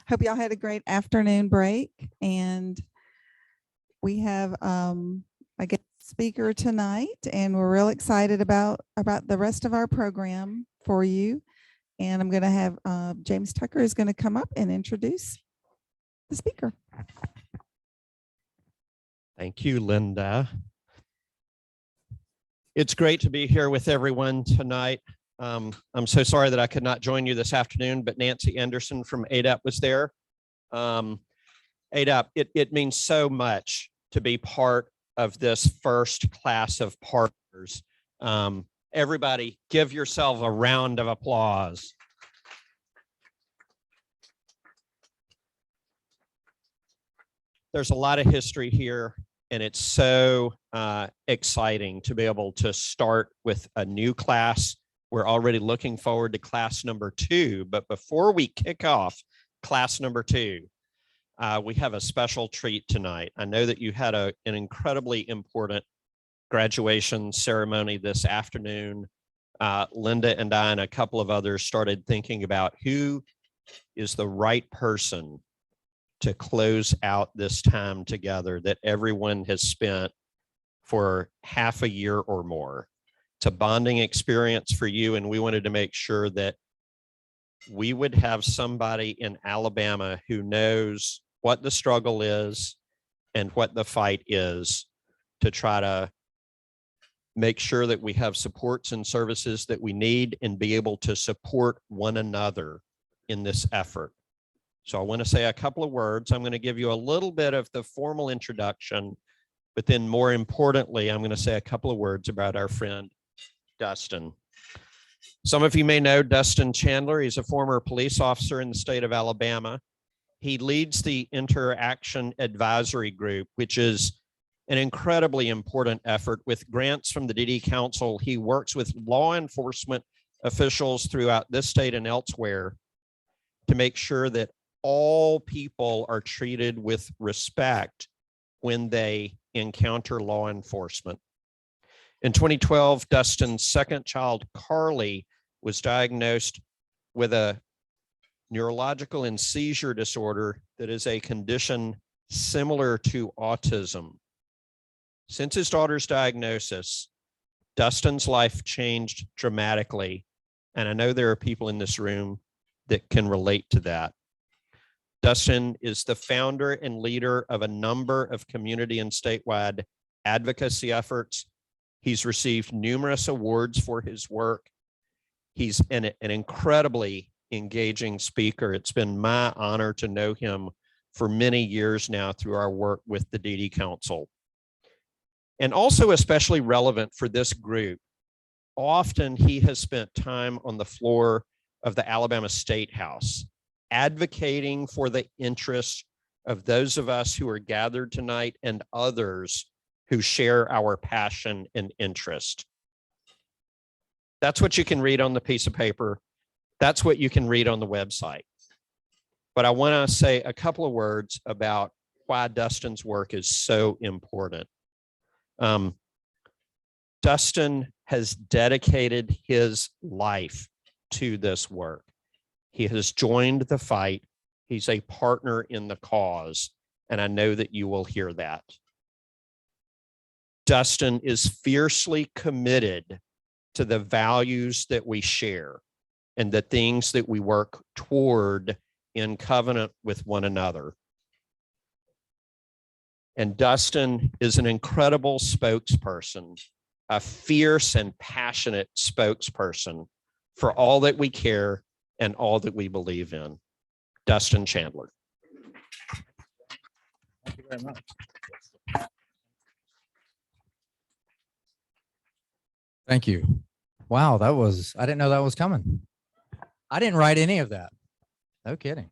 Hope y'all had a great afternoon break. And we have a guest speaker tonight, and we're real excited about the rest of our program for you. And I'm going to have James Tucker is going to come up and introduce the speaker. Thank you, Linda. It's great to be here with everyone tonight. I'm so sorry that I could not join you this afternoon, but Nancy Anderson from ADAP was there. ADAP, it means so much to be part of this first class of partners. Everybody, give yourself a round of applause. There's a lot of history here, and it's so exciting to be able to start with a new class. We're already looking forward to class number 2, but before we kick off class number 2, we have a special treat tonight. I know that you had an incredibly important graduation ceremony this afternoon. Linda and I and a couple of others started thinking about who is the right person to close out this time together that everyone has spent for half a year or more. It's a bonding experience for you, and we wanted to make sure that we would have somebody in Alabama who knows what the struggle is and what the fight is, to try to make sure that we have supports and services that we need and be able to support one another in this effort. So I want to say a couple of words. I'm going to give you a little bit of the formal introduction, but then more importantly, I'm going to say a couple of words about our friend Dustin. Some of you may know Dustin Chandler. He's a former police officer in the state of Alabama. He leads the Interaction Advisory Group, which is an incredibly important effort. With grants from the DD Council, he works with law enforcement officials throughout this state and elsewhere to make sure that all people are treated with respect when they encounter law enforcement. In 2012, Dustin's second child, Carly, was diagnosed with a neurological and seizure disorder that is a condition similar to autism. Since his daughter's diagnosis, Dustin's life changed dramatically, and I know there are people in this room that can relate to that. Dustin is the founder and leader of a number of community and statewide advocacy efforts. He's received numerous awards for his work. He's an incredibly engaging speaker. It's been my honor to know him for many years now through our work with the DD Council. And also especially relevant for this group, often he has spent time on the floor of the Alabama State House, advocating for the interests of those of us who are gathered tonight and others who share our passion and interest. That's what you can read on the piece of paper. That's what you can read on the website. But I want to say a couple of words about why Dustin's work is so important. Dustin has dedicated his life to this work. He has joined the fight. He's a partner in the cause, and I know that you will hear that. Dustin is fiercely committed to the values that we share and the things that we work toward in covenant with one another. And Dustin is an incredible spokesperson, a fierce and passionate spokesperson for all that we care and all that we believe in. Dustin Chandler. Thank you very much. Thank you. Wow, I didn't know that was coming. I didn't write any of that. No kidding.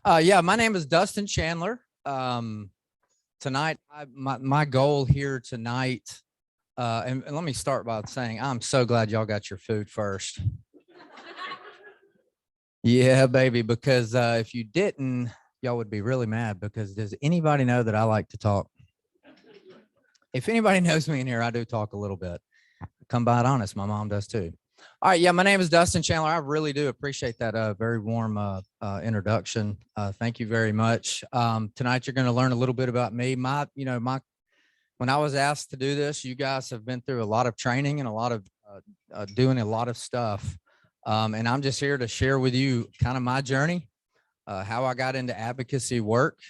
Yeah, my name is Dustin Chandler. Tonight, my goal here tonight, and let me start by saying I'm so glad y'all got your food first. Yeah, baby, because if you didn't, y'all would be really mad, because does anybody know that I like to talk? If anybody knows me in here, I do talk a little bit. Come by it honest, my mom does too. All right, yeah, my name is Dustin Chandler. I really do appreciate that very warm introduction. Thank you very much. Tonight you're going to learn a little bit about me. When I was asked to do this, you guys have been through a lot of training and a lot of doing a lot of stuff. And I'm just here to share with you kind of my journey, how I got into advocacy work,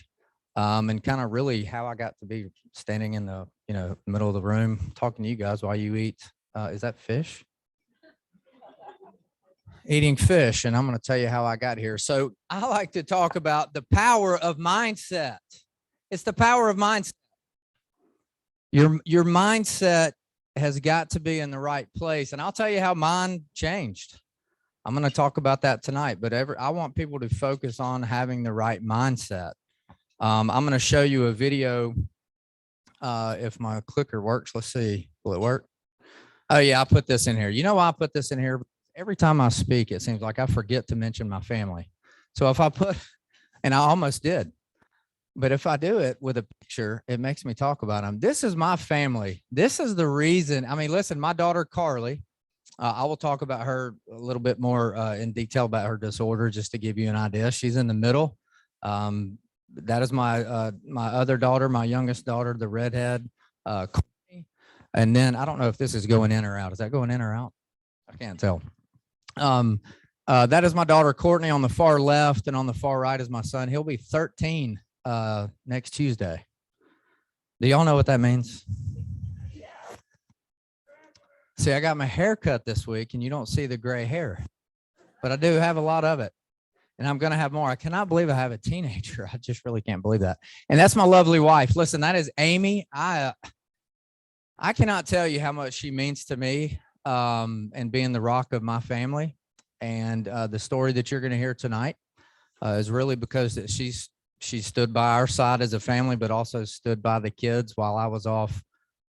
and kind of really how I got to be standing in the middle of the room talking to you guys while you eat. Is that fish? Eating fish, and I'm going to tell you how I got here. So I like to talk about the power of mindset. It's the power of mindset. Your mindset has got to be in the right place, and I'll tell you how mine changed. I'm going to talk about that tonight, but I want people to focus on having the right mindset. I'm going to show you a video. If my clicker works, let's see. Will it work? Oh yeah, I put this in here. You know why I put this in here? Every time I speak, it seems like I forget to mention my family. So if I put, and I almost did, but if I do it with a picture, it makes me talk about them. This is my family. This is the reason. I mean, listen, my daughter, Carly, I will talk about her a little bit more in detail about her disorder, just to give you an idea. She's in the middle. That is my my other daughter, my youngest daughter, the redhead. Courtney. And then I don't know if this is going in or out. Is that going in or out? I can't tell. That is my daughter, Courtney, on the far left, and on the far right is my son. He'll be 13 next Tuesday. Do y'all know what that means? See, I got my hair cut this week, and you don't see the gray hair, but I do have a lot of it, and I'm going to have more. I cannot believe I have a teenager. I just really can't believe that. And that's my lovely wife. Listen, that is Amy. I cannot tell you how much she means to me. And being the rock of my family. And the story that you're going to hear tonight is really because she stood by our side as a family, but also stood by the kids while I was off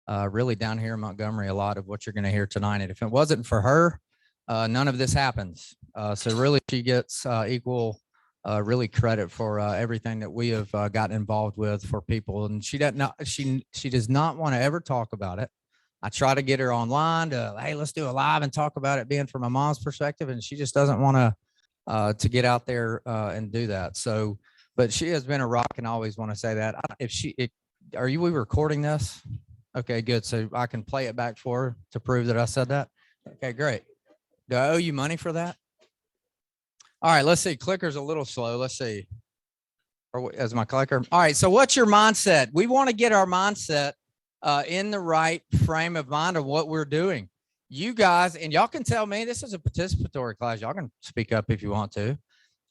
really down here in Montgomery. A lot of what you're going to hear tonight. And if it wasn't for her, none of this happens. So really she gets equal really credit for everything that we have gotten involved with for people. And she does not want to ever talk about it. I try to get her online to, hey, let's do a live and talk about it being from my mom's perspective. And she just doesn't want to get out there and do that. So, but she has been a rock, and I always want to say that. Are we recording this? Okay, good. So I can play it back for her to prove that I said that. Okay, great. Do I owe you money for that? All right, let's see. Clicker's a little slow. Let's see. Or as my clicker. All right. So what's your mindset? We want to get our mindset in the right frame of mind of what we're doing. You guys, and y'all can tell me, this is a participatory class. Y'all can speak up if you want to.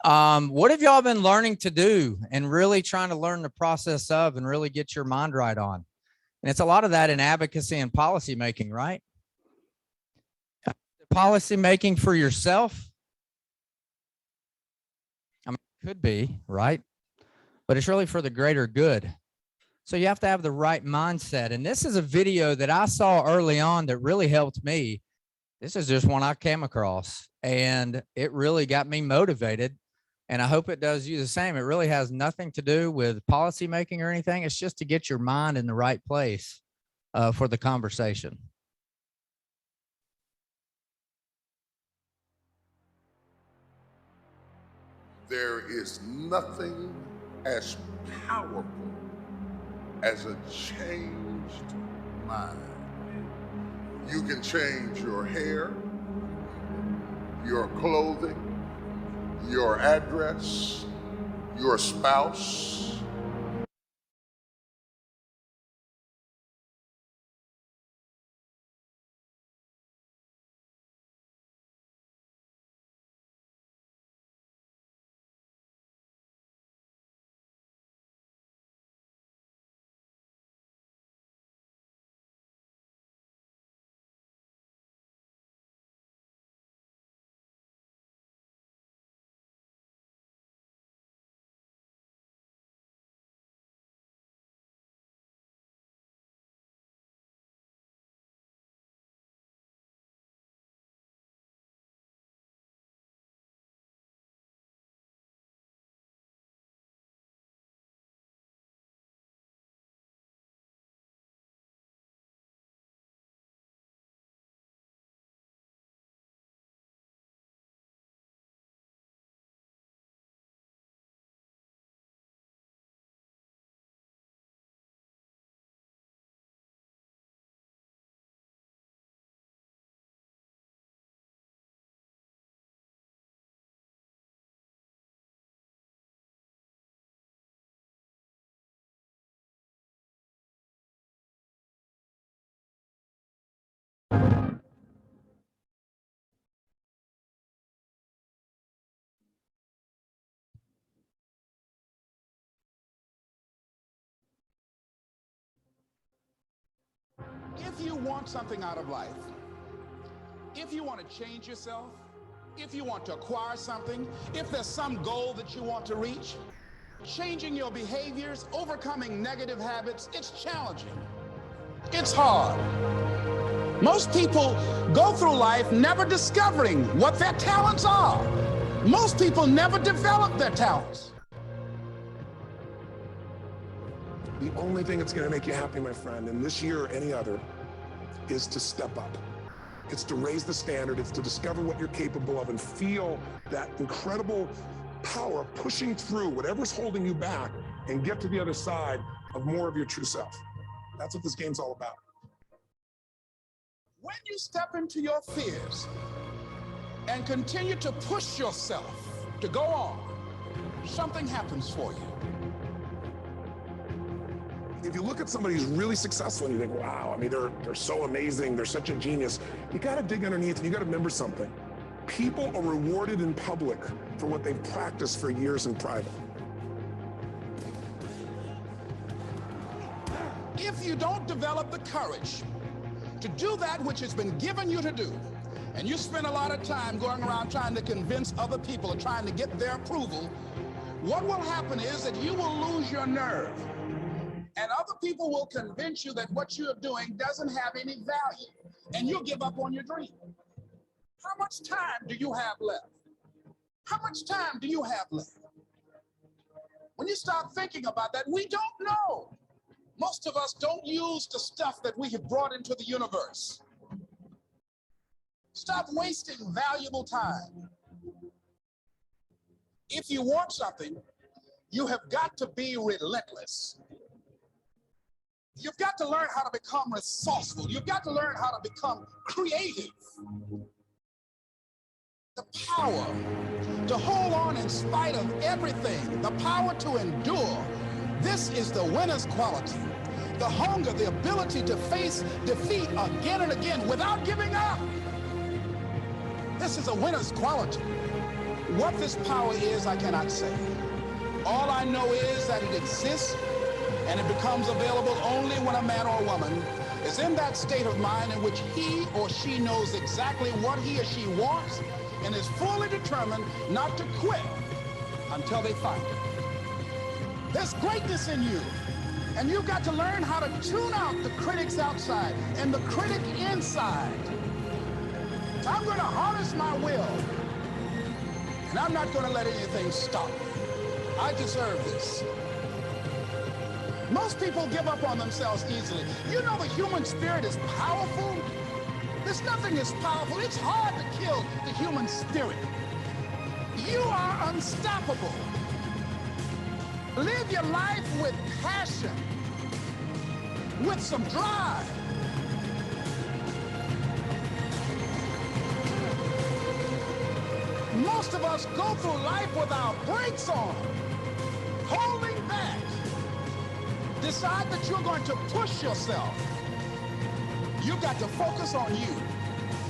What have y'all been learning to do and really trying to learn the process of and really get your mind right on? And it's a lot of that in advocacy and policy making, right? Policy making for yourself. I mean, it could be, right? But it's really for the greater good. So you have to have the right mindset. And this is a video that I saw early on that really helped me. This is just one I came across, and it really got me motivated. And I hope it does you the same. It really has nothing to do with policy making or anything. It's just to get your mind in the right place for the conversation. There is nothing as powerful as a changed mind. You can change your hair, your clothing, your address, your spouse, If you want something out of life, if you want to change yourself, if you want to acquire something, if there's some goal that you want to reach, changing your behaviors, overcoming negative habits, it's challenging. It's hard. Most people go through life never discovering what their talents are. Most people never develop their talents. The only thing that's going to make you happy, my friend, in this year or any other, is to step up. It's to raise the standard. It's to discover what you're capable of and feel that incredible power pushing through whatever's holding you back and get to the other side of more of your true self. That's what this game's all about. When you step into your fears and continue to push yourself to go on, something happens for you. If you look at somebody who's really successful and you think, wow, I mean, they're so amazing, they're such a genius, you got to dig underneath and you got to remember something. People are rewarded in public for what they've practiced for years in private. If you don't develop the courage to do that which has been given you to do, and you spend a lot of time going around trying to convince other people or trying to get their approval, what will happen is that you will lose your nerve. And other people will convince you that what you're doing doesn't have any value, and you'll give up on your dream. How much time do you have left? How much time do you have left? When you start thinking about that, we don't know. Most of us don't use the stuff that we have brought into the universe. Stop wasting valuable time. If you want something, you have got to be relentless. You've got to learn how to become resourceful. You've got to learn how to become creative. The power to hold on in spite of everything, the power to endure. This is the winner's quality. The hunger, the ability to face defeat again and again without giving up. This is a winner's quality. What this power is, I cannot say. All I know is that it exists, and it becomes available only when a man or a woman is in that state of mind in which he or she knows exactly what he or she wants and is fully determined not to quit until they find it. There's greatness in you, and you've got to learn how to tune out the critics outside and the critic inside. So I'm going to harness my will, and I'm not going to let anything stop me. I deserve this. Most people give up on themselves easily. You know the human spirit is powerful. There's nothing as powerful. It's hard to kill the human spirit. You are unstoppable. Live your life with passion, with some drive. Most of us go through life with our brakes on, holding back. Decide that you're going to push yourself. You've got to focus on you.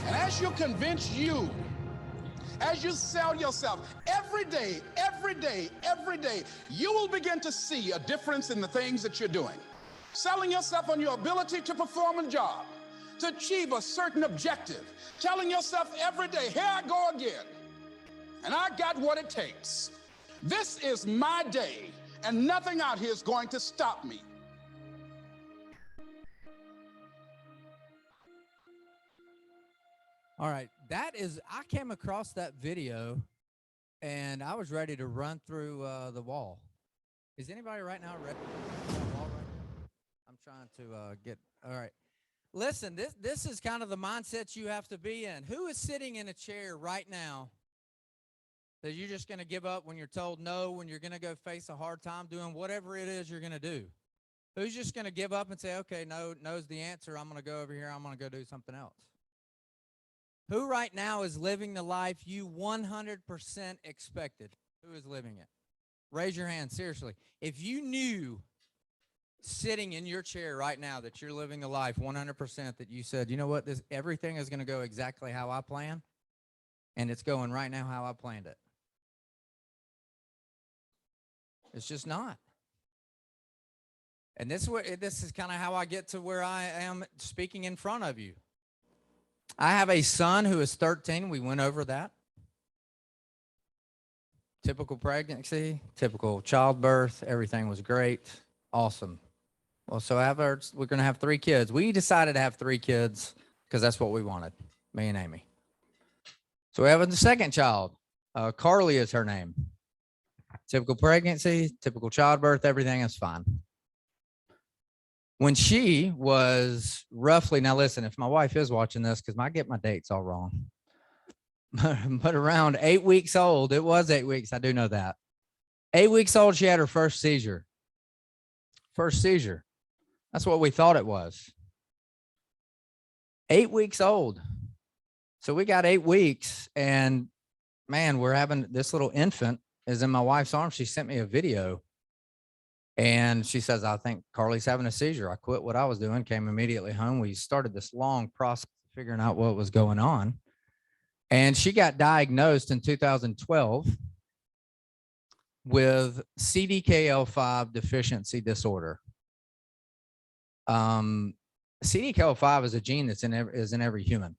And as you convince you, as you sell yourself, every day, you will begin to see a difference in the things that you're doing. Selling yourself on your ability to perform a job, to achieve a certain objective. Telling yourself every day, here I go again. And I got what it takes. This is my day, and nothing out here is going to stop me. All right, I came across that video and I was ready to run through the wall. Is anybody right now ready to run the wall right now? I'm trying to all right. Listen, this is kind of the mindset you have to be in. Who is sitting in a chair right now that you're just going to give up when you're told no, when you're going to go face a hard time doing whatever it is you're going to do? Who's just going to give up and say, okay, no's the answer. I'm going to go over here. I'm going to go do something else. Who right now is living the life you 100% expected? Who is living it? Raise your hand, seriously. If you knew sitting in your chair right now that you're living the life 100%, that you said, you know what, everything is going to go exactly how I plan, and it's going right now how I planned it. It's just not. And this is kind of how I get to where I am speaking in front of you. I have a son who is 13. We went over that. Typical pregnancy, typical childbirth. Everything was great. Awesome. Well, so we're going to have 3 kids. We decided to have 3 kids because that's what we wanted, me and Amy. So we have the second child. Carly is her name. Typical pregnancy, typical childbirth, everything is fine. When she was roughly, now listen, if my wife is watching this, because I get my dates all wrong, but around 8 weeks old, it was 8 weeks, I do know that. 8 weeks old, she had her first seizure. First seizure. That's what we thought it was. 8 weeks old. So we got 8 weeks, and man, we're having this little infant is in my wife's arms. She sent me a video, and she says, I think Carly's having a seizure. I quit what I was doing, came immediately home. We started this long process of figuring out what was going on. And she got diagnosed in 2012 with CDKL5 deficiency disorder. CDKL5 is a gene that's in every human.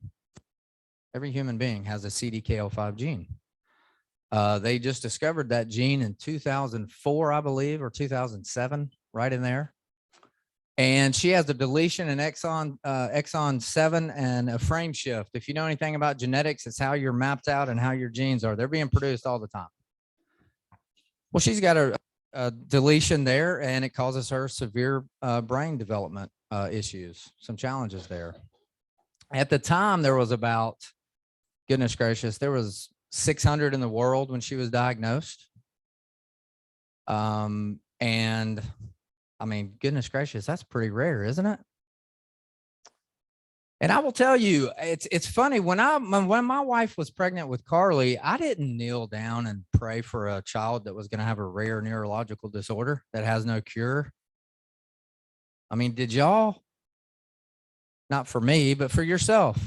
Every human being has a CDKL5 gene. They just discovered that gene in 2004, I believe, or 2007, right in there. And she has a deletion in exon 7 and a frame shift. If you know anything about genetics, it's how you're mapped out and how your genes are. They're being produced all the time. Well, she's got a deletion there, and it causes her severe brain development issues, some challenges there. At the time, there was about, goodness gracious, there was 600 in the world when she was diagnosed. And I mean, goodness gracious, that's pretty rare, isn't it? And I will tell you, it's funny, when my wife was pregnant with Carly, I didn't kneel down and pray for a child that was going to have a rare neurological disorder that has no cure. I mean, did y'all? Not for me, but for yourself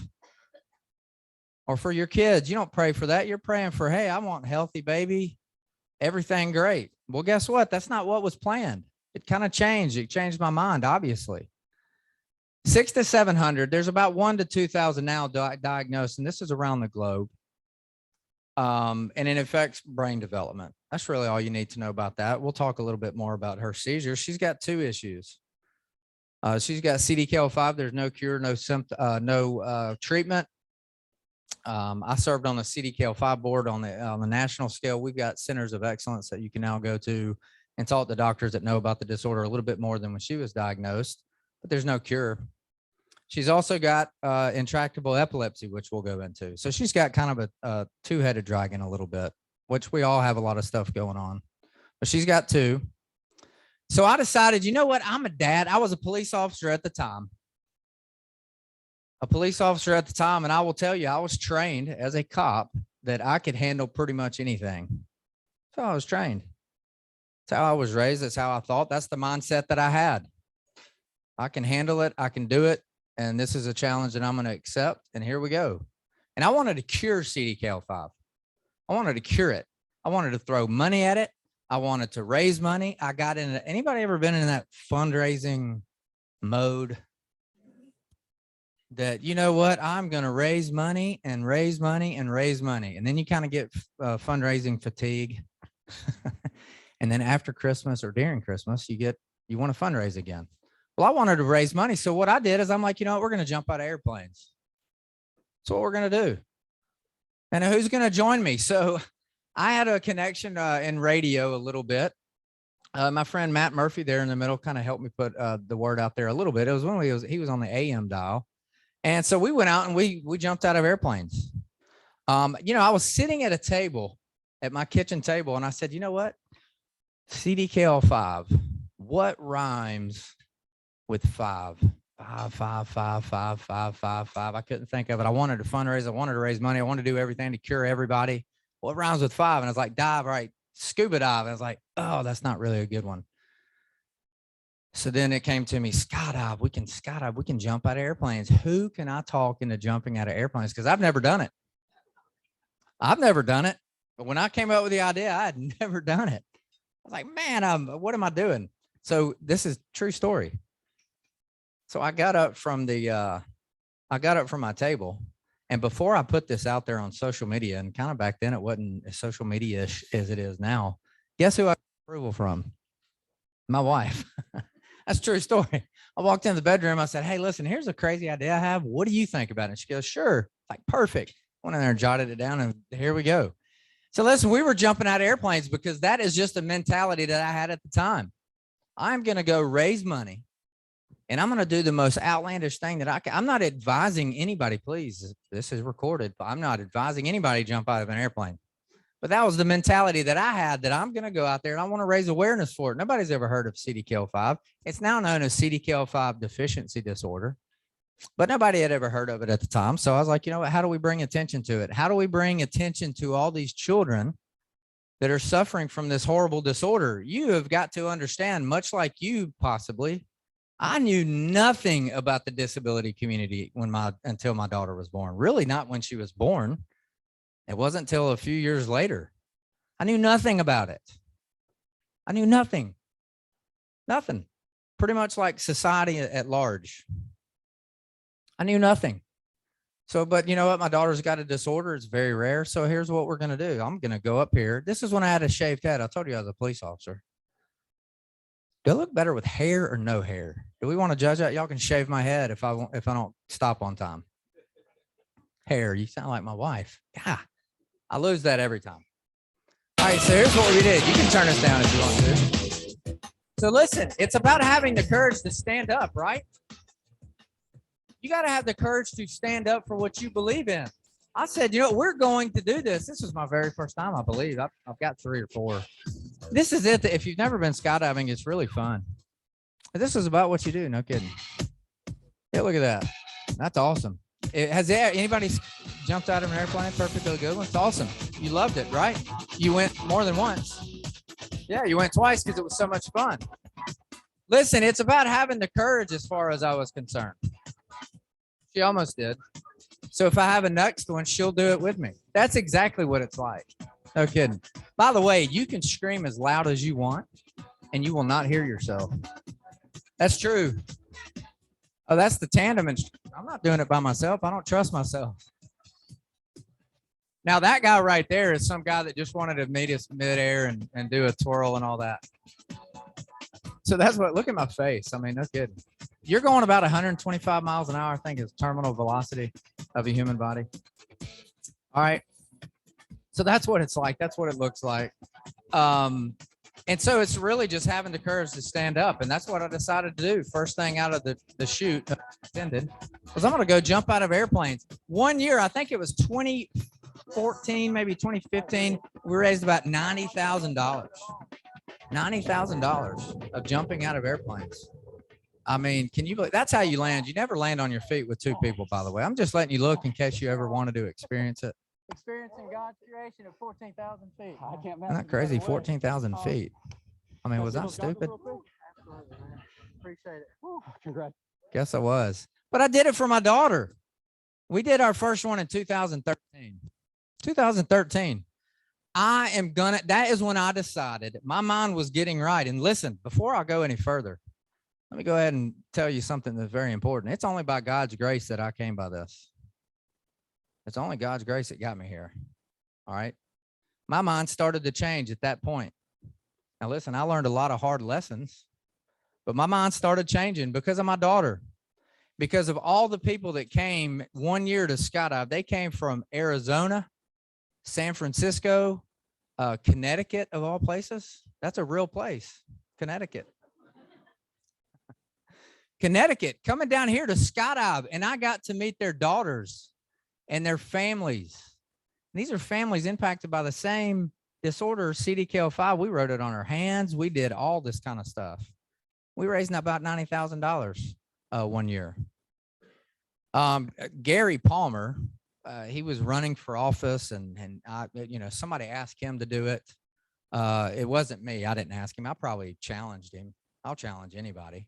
or for your kids. You don't pray for that. You're praying for, hey, I want a healthy baby, everything great. Well, guess what? That's not what was planned. It kind of changed. It changed my mind, obviously. 600 to 700. There's about 1,000 to 2,000 now diagnosed, and this is around the globe. And it affects brain development. That's really all you need to know about that. We'll talk a little bit more about her seizure. She's got 2 issues. She's got CDKL5. There's no cure, no treatment. I served on the CDKL5 board on the national scale. We've got centers of excellence that you can now go to and talk to doctors that know about the disorder a little bit more than when she was diagnosed, but there's no cure. She's also got intractable epilepsy, which we'll go into. So she's got kind of a 2-headed dragon a little bit, which we all have a lot of stuff going on, but she's got 2. So I decided, you know what? I'm a dad. I was a police officer at the time. And I will tell you, I was trained as a cop that I could handle pretty much anything. So I was trained. That's how I was raised. That's how I thought. That's the mindset that I had. I can handle it. I can do it. And this is a challenge that I'm going to accept. And here we go. And I wanted to cure CDKL5. I wanted to cure it. I wanted to throw money at it. I wanted to raise money. I got into, anybody ever been in that fundraising mode? That, you know what, I'm going to raise money and raise money and raise money. And then you kind of get fundraising fatigue. And then after Christmas or during Christmas, you want to fundraise again. Well, I wanted to raise money. So what I did is I'm like, you know what, we're going to jump out of airplanes. That's what we're going to do. And who's going to join me? So I had a connection in radio a little bit. My friend Matt Murphy there in the middle kind of helped me put the word out there a little bit. It was when he was on the AM dial. And so we went out and we jumped out of airplanes. You know, I was sitting at a table at my kitchen table and I said, you know what? CDKL5, what rhymes with 5? 5, 5, 5, 5, 5, 5, 5. I couldn't think of it. I wanted to fundraise. I wanted to raise money. I wanted to do everything to cure everybody. What rhymes with 5? And I was like, dive, right? Scuba dive. And I was like, oh, that's not really a good one. So then it came to me, skydive. We can skydive. We can jump out of airplanes. Who can I talk into jumping out of airplanes? Because I've never done it. But when I came up with the idea, I had never done it. I was like, man, what am I doing? So this is true story. So I got up from my table, and before I put this out there on social media, and kind of back then it wasn't as social media-ish as it is now, guess who I got approval from? My wife. That's a true story. I walked in the bedroom. I said, hey, listen, here's a crazy idea I have. What do you think about it? She goes, sure. Like, perfect. Went in there and jotted it down, and here we go. So listen, we were jumping out of airplanes because that is just a mentality that I had at the time. I'm going to go raise money, and I'm going to do the most outlandish thing that I can. I'm not advising anybody, please. This is recorded, but I'm not advising anybody to jump out of an airplane. But that was the mentality that I had, that I'm going to go out there and I want to raise awareness for it. Nobody's ever heard of CDKL5. It's now known as CDKL5 deficiency disorder, but nobody had ever heard of it at the time. So I was like, you know what, how do we bring attention to it? How do we bring attention to all these children that are suffering from this horrible disorder? You have got to understand, much like you possibly, I knew nothing about the disability community until my daughter was born. Really not when she was born. It wasn't until a few years later. I knew nothing about it. I knew nothing. Nothing. Pretty much like society at large. I knew nothing. So, but you know what? My daughter's got a disorder. It's very rare. So here's what we're going to do. I'm going to go up here. This is when I had a shaved head. I told you I was a police officer. Do I look better with hair or no hair? Do we want to judge that? Y'all can shave my head if I don't stop on time. Hair. You sound like my wife. Yeah. I lose that every time. All right, so here's what we did. You can turn us down if you want to. So listen, it's about having the courage to stand up, right? You got to have the courage to stand up for what you believe in. I said, you know, we're going to do this. This was my very first time, I believe. I've got 3 or 4. This is it. If you've never been skydiving, it's really fun. This is about what you do. No kidding. Yeah, look at that. That's awesome. Has anybody jumped out of an airplane? Perfectly good one. It's awesome. You loved it, right? You went more than once. Yeah, you went twice because it was so much fun. Listen, it's about having the courage as far as I was concerned. She almost did. So if I have a next one, she'll do it with me. That's exactly what it's like. No kidding. By the way, you can scream as loud as you want and you will not hear yourself. That's true. Oh, that's the tandem. And I'm not doing it by myself. I don't trust myself. Now that guy right there is some guy that just wanted to meet us midair and do a twirl and all that. So that's what, look at my face. I mean, no kidding. You're going about 125 miles an hour, I think is terminal velocity of a human body. All right. So that's what it's like. That's what it looks like. And so it's really just having the courage to stand up. And that's what I decided to do. First thing out of the shoot, extended, was I'm going to go jump out of airplanes. One year, I think it was 2014, maybe 2015, we raised about $90,000. $90,000 of jumping out of airplanes. I mean, can you believe that's how you land? You never land on your feet with 2 people, by the way. I'm just letting you look in case you ever wanted to experience it. Experiencing God's creation at 14,000 feet. I can't imagine. Isn't that crazy? 14,000 feet. I mean, was I stupid? Appreciate it. Congrats. Guess I was. But I did it for my daughter. We did our first one in 2013. 2013. That is when I decided my mind was getting right. And listen, before I go any further, let me go ahead and tell you something that's very important. It's only by God's grace that I came by this. It's only God's grace that got me here. All right. My mind started to change at that point. Now, listen, I learned a lot of hard lessons, but my mind started changing because of my daughter, because of all the people that came one year to skydive. They came from Arizona, San Francisco, Connecticut, of all places. That's a real place, Connecticut. Connecticut, coming down here to skydive, and I got to meet their daughters and their families. And these are families impacted by the same disorder, CDKL5. We wrote it on our hands. We did all this kind of stuff. We raised about $90,000 one year. Gary Palmer, he was running for office, and I, somebody asked him to do it. It wasn't me. I didn't ask him. I probably challenged him. I'll challenge anybody.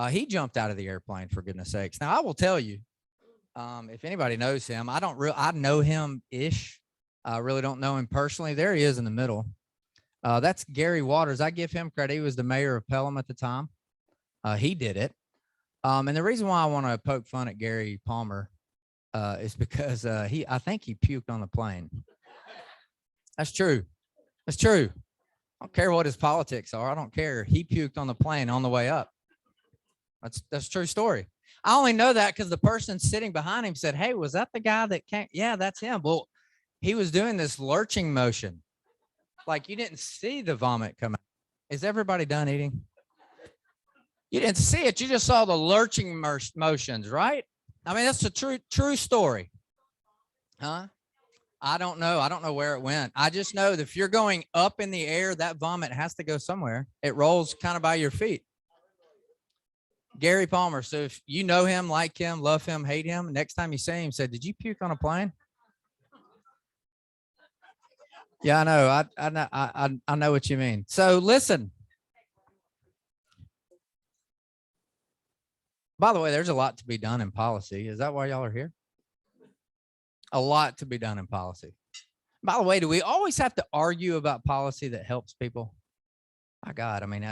He jumped out of the airplane, for goodness sakes. Now I will tell you, if anybody knows him, I know him ish. I really don't know him personally. There he is in the middle. That's Gary Waters. I give him credit. He was the mayor of Pelham at the time. He did it. And the reason why I want to poke fun at Gary Palmer is because I think he puked on the plane. That's true. That's true. I don't care what his politics are. I don't care. He puked on the plane on the way up. That's a true story. I only know that because the person sitting behind him said, "Hey, was that the guy that came?" Yeah, that's him. Well, he was doing this lurching motion. Like you didn't see the vomit come out. Is everybody done eating? You didn't see it. You just saw the lurching motions, right? I mean, that's a true story. Huh? I don't know. I don't know where it went. I just know that if you're going up in the air, that vomit has to go somewhere. It rolls kind of by your feet. Gary Palmer. So if you know him, like him, love him, hate him, next time you see him, say, "Did you puke on a plane?" Yeah, I know. I know what you mean. So listen. By the way, there's a lot to be done in policy. Is that why y'all are here? A lot to be done in policy. By the way, do we always have to argue about policy that helps people? My God, I mean,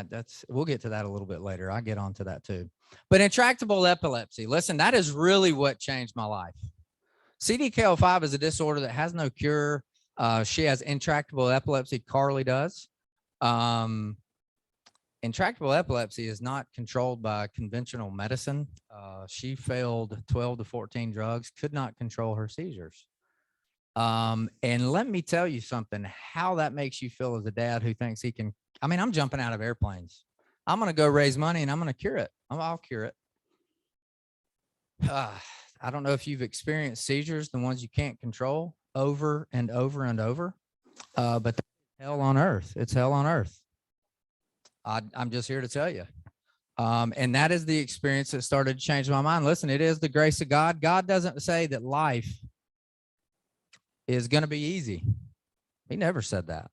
we'll get to that a little bit later. I'll get onto that too. But intractable epilepsy, listen, that is really what changed my life. CDKL5 is a disorder that has no cure. She has intractable epilepsy. Carly does. Intractable epilepsy is not controlled by conventional medicine. She failed 12 to 14 drugs, could not control her seizures. And let me tell you something, how that makes you feel as a dad who thinks he can. I mean, I'm jumping out of airplanes. I'm going to go raise money and I'm going to cure it. I'll cure it. I don't know if you've experienced seizures, the ones you can't control over and over and over, but that's hell on earth. It's hell on earth. I'm just here to tell you. And that is the experience that started to change my mind. Listen, it is the grace of God. God doesn't say that life is going to be easy. He never said that.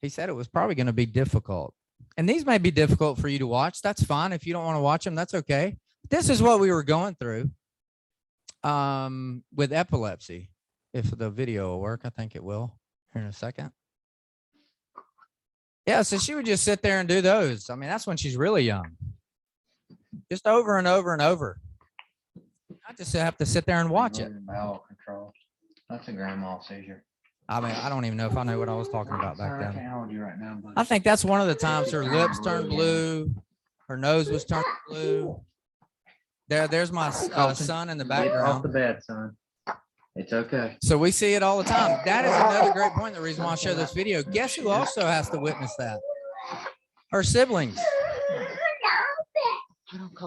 He said it was probably going to be difficult. And these may be difficult for you to watch. That's fine. If you don't want to watch them, that's okay. This is what we were going through with epilepsy. If the video will work, I think it will here in a second. Yeah, so she would just sit there and do those. I mean, that's when she's really young. Just over and over and over. I just have to sit there and watch it. Bowel control. That's a grand mal seizure. I mean, I don't even know if I know what I was talking about back Sorry, I then. can't hold you right now, but I think that's one of the times her lips turned blue. Her nose was turned blue. There's my son in the get off the background. bed, son. It's okay. So we see it all the time. That is another great point. The reason why I show this video. Guess who also has to witness that? Her siblings.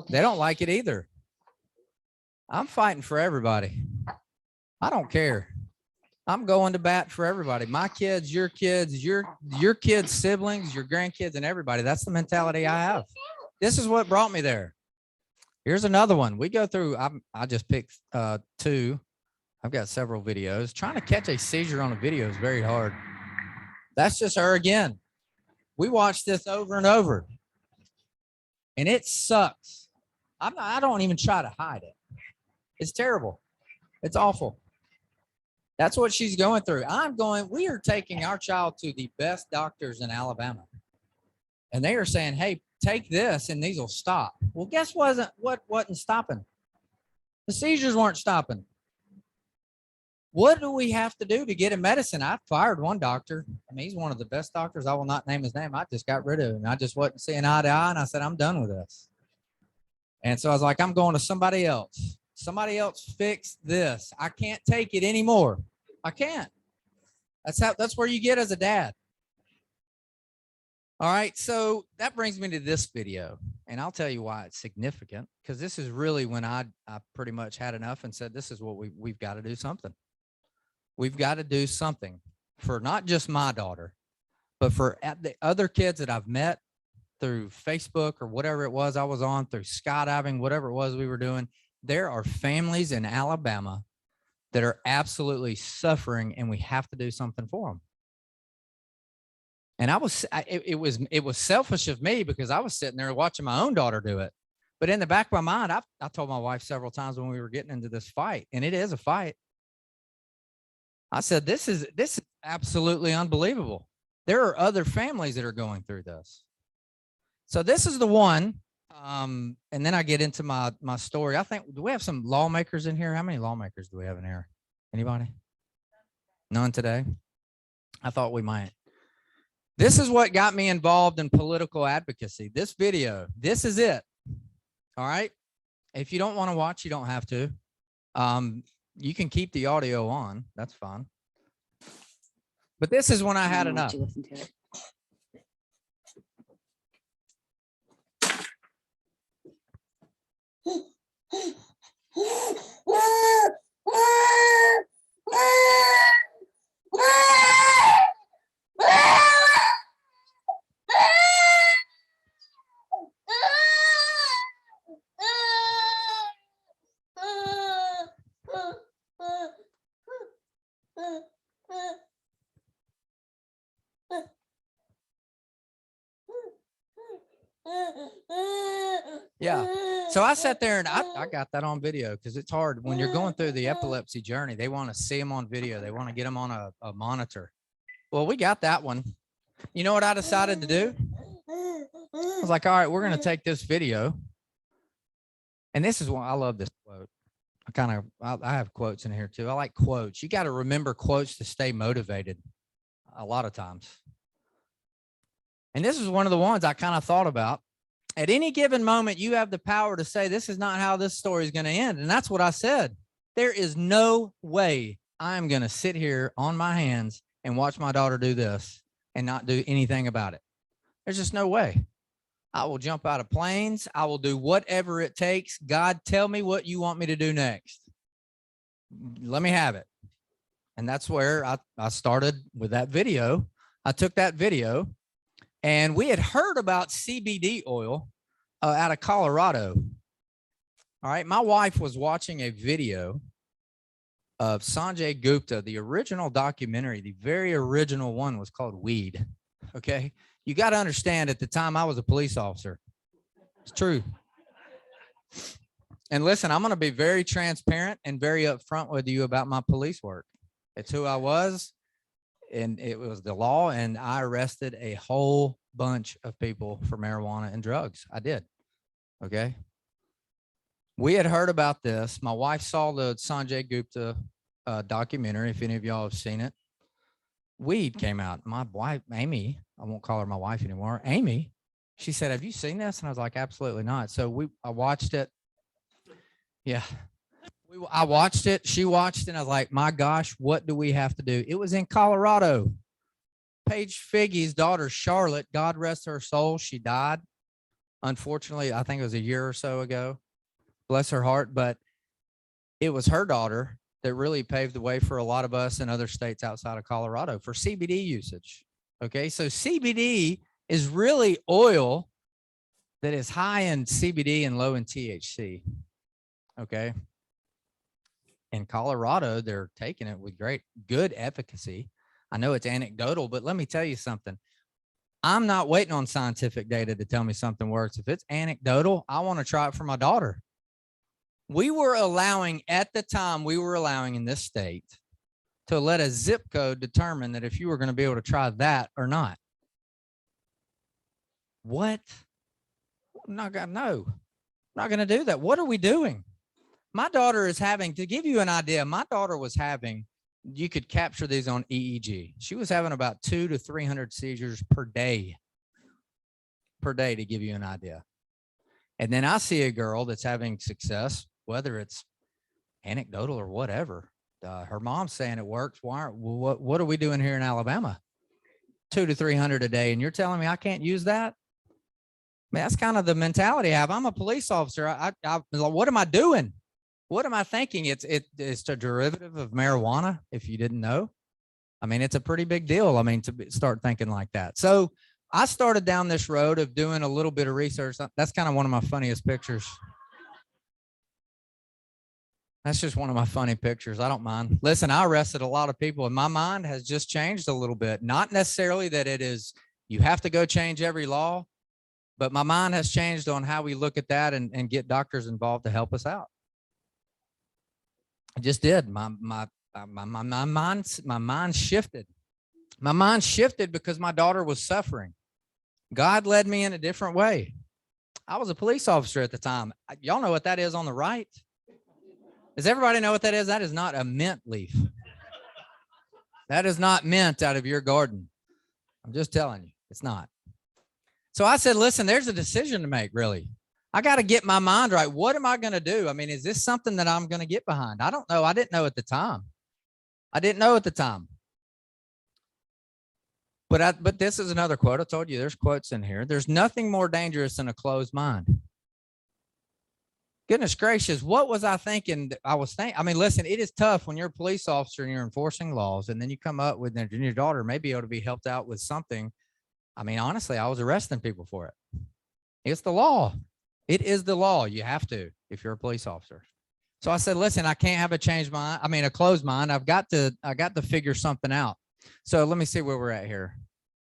They don't like it either. I'm fighting for everybody. I don't care. I'm going to bat for everybody. My kids, your kids, your kids' siblings, your grandkids, and everybody. That's the mentality I have. This is what brought me there. Here's another one. We go through, I just picked two. I've got several videos. Trying to catch a seizure on a video is very hard. That's just her again. We watched this over and over. And it sucks. I don't even try to hide it. It's terrible. It's awful. That's what she's going through. We are taking our child to the best doctors in Alabama. And they are saying, "Hey, take this and these will stop." Well, guess what wasn't stopping? The seizures weren't stopping. What do we have to do to get a medicine? I fired one doctor. I mean, he's one of the best doctors. I will not name his name. I just got rid of him. I just wasn't seeing eye to eye. And I said, I'm done with this. And so I was like, I'm going to somebody else. Somebody else fix this. I can't take it anymore. I can't. That's where you get as a dad. All right. So that brings me to this video. And I'll tell you why it's significant, because this is really when I pretty much had enough and said, this is what we've got to do something. We've got to do something for not just my daughter, but for the other kids that I've met through Facebook or whatever it was I was on, through skydiving, whatever it was we were doing. There are families in Alabama that are absolutely suffering, and we have to do something for them. And it was selfish of me, because I was sitting there watching my own daughter do it. But in the back of my mind, I told my wife several times when we were getting into this fight, and it is a fight. I said, this is absolutely unbelievable. There are other families that are going through this. So this is the one. And then I get into my story. I think, do we have some lawmakers in here? How many lawmakers do we have in here? Anybody? None today? I thought we might. This is what got me involved in political advocacy. This video, this is it. All right. If you don't want to watch, you don't have to. You can keep the audio on. That's fine. But this is when I had enough. Yeah. So I sat there and I got that on video because it's hard when you're going through the epilepsy journey. They want to see them on video. They want to get them on a monitor. Well, we got that one. You know what I decided to do? I was like, all right, we're going to take this video. And this is why I love this quote. I have quotes in here too. I like quotes. You got to remember quotes to stay motivated a lot of times. And this is one of the ones I kind of thought about. At any given moment, you have the power to say, this is not how this story is going to end. And that's what I said. There is no way I'm going to sit here on my hands and watch my daughter do this and not do anything about it. There's just no way. I will jump out of planes. I will do whatever it takes. God, tell me what you want me to do next. Let me have it. And that's where I started with that video. I took that video. And we had heard about CBD oil out of Colorado. All right. My wife was watching a video of Sanjay Gupta. The original documentary, the very original one, was called Weed. Okay. You got to understand, at the time I was a police officer. It's true. And listen, I'm going to be very transparent and very upfront with you about my police work. It's who I was. And it was the law, and I arrested a whole bunch of people for marijuana and drugs. I did. Okay. We had heard about this. My wife saw the Sanjay Gupta documentary. If any of y'all have seen it, Weed came out. My wife, Amy, I won't call her my wife anymore. Amy, she said, "Have you seen this?" And I was like, "Absolutely not." So I watched it. Yeah. I watched it. She watched it. And I was like, my gosh, what do we have to do? It was in Colorado. Paige Figgy's daughter, Charlotte, God rest her soul, she died. Unfortunately, I think it was a year or so ago. Bless her heart. But it was her daughter that really paved the way for a lot of us in other states outside of Colorado for CBD usage. Okay. So CBD is really oil that is high in CBD and low in THC. Okay. In Colorado, they're taking it with good efficacy. I know it's anecdotal, but let me tell you something. I'm not waiting on scientific data to tell me something works. If it's anecdotal, I want to try it for my daughter. At the time, we were allowing in this state to let a zip code determine that if you were going to be able to try that or not. What? I'm not going to do that. What are we doing? My daughter is having, to give you an idea, my daughter was having, you could capture these on EEG. She was having about 200 to 300 seizures per day, to give you an idea. And then I see a girl that's having success, whether it's anecdotal or whatever. Her mom's saying it works. What are we doing here in Alabama? 200 to 300 a day. And you're telling me I can't use that? I mean, that's kind of the mentality I have. I'm a police officer. What am I doing? What am I thinking? It's a derivative of marijuana, if you didn't know. I mean, it's a pretty big deal. I mean, to start thinking like that. So I started down this road of doing a little bit of research. That's kind of one of my funniest pictures. That's just one of my funny pictures. I don't mind. Listen, I arrested a lot of people, and my mind has just changed a little bit. Not necessarily that it is, you have to go change every law, but my mind has changed on how we look at that and get doctors involved to help us out. I just did. My mind shifted. My mind shifted because my daughter was suffering. God led me in a different way. I was a police officer at the time. Y'all know what that is on the right? Does everybody know what that is? That is not a mint leaf. That is not mint out of your garden. I'm just telling you, it's not. So I said, listen, there's a decision to make, really. I got to get my mind right. What am I going to do? I mean, is this something that I'm going to get behind? I don't know. I didn't know at the time. But this is another quote. I told you there's quotes in here. There's nothing more dangerous than a closed mind. Goodness gracious, what was I thinking? I mean, listen, it is tough when you're a police officer and you're enforcing laws, and then you come up with your daughter may be able to be helped out with something. I mean, honestly, I was arresting people for it. It's the law. It is the law. You have to if you're a police officer. So I said, listen, I can't have a closed mind. I got to figure something out. So let me see where we're at here.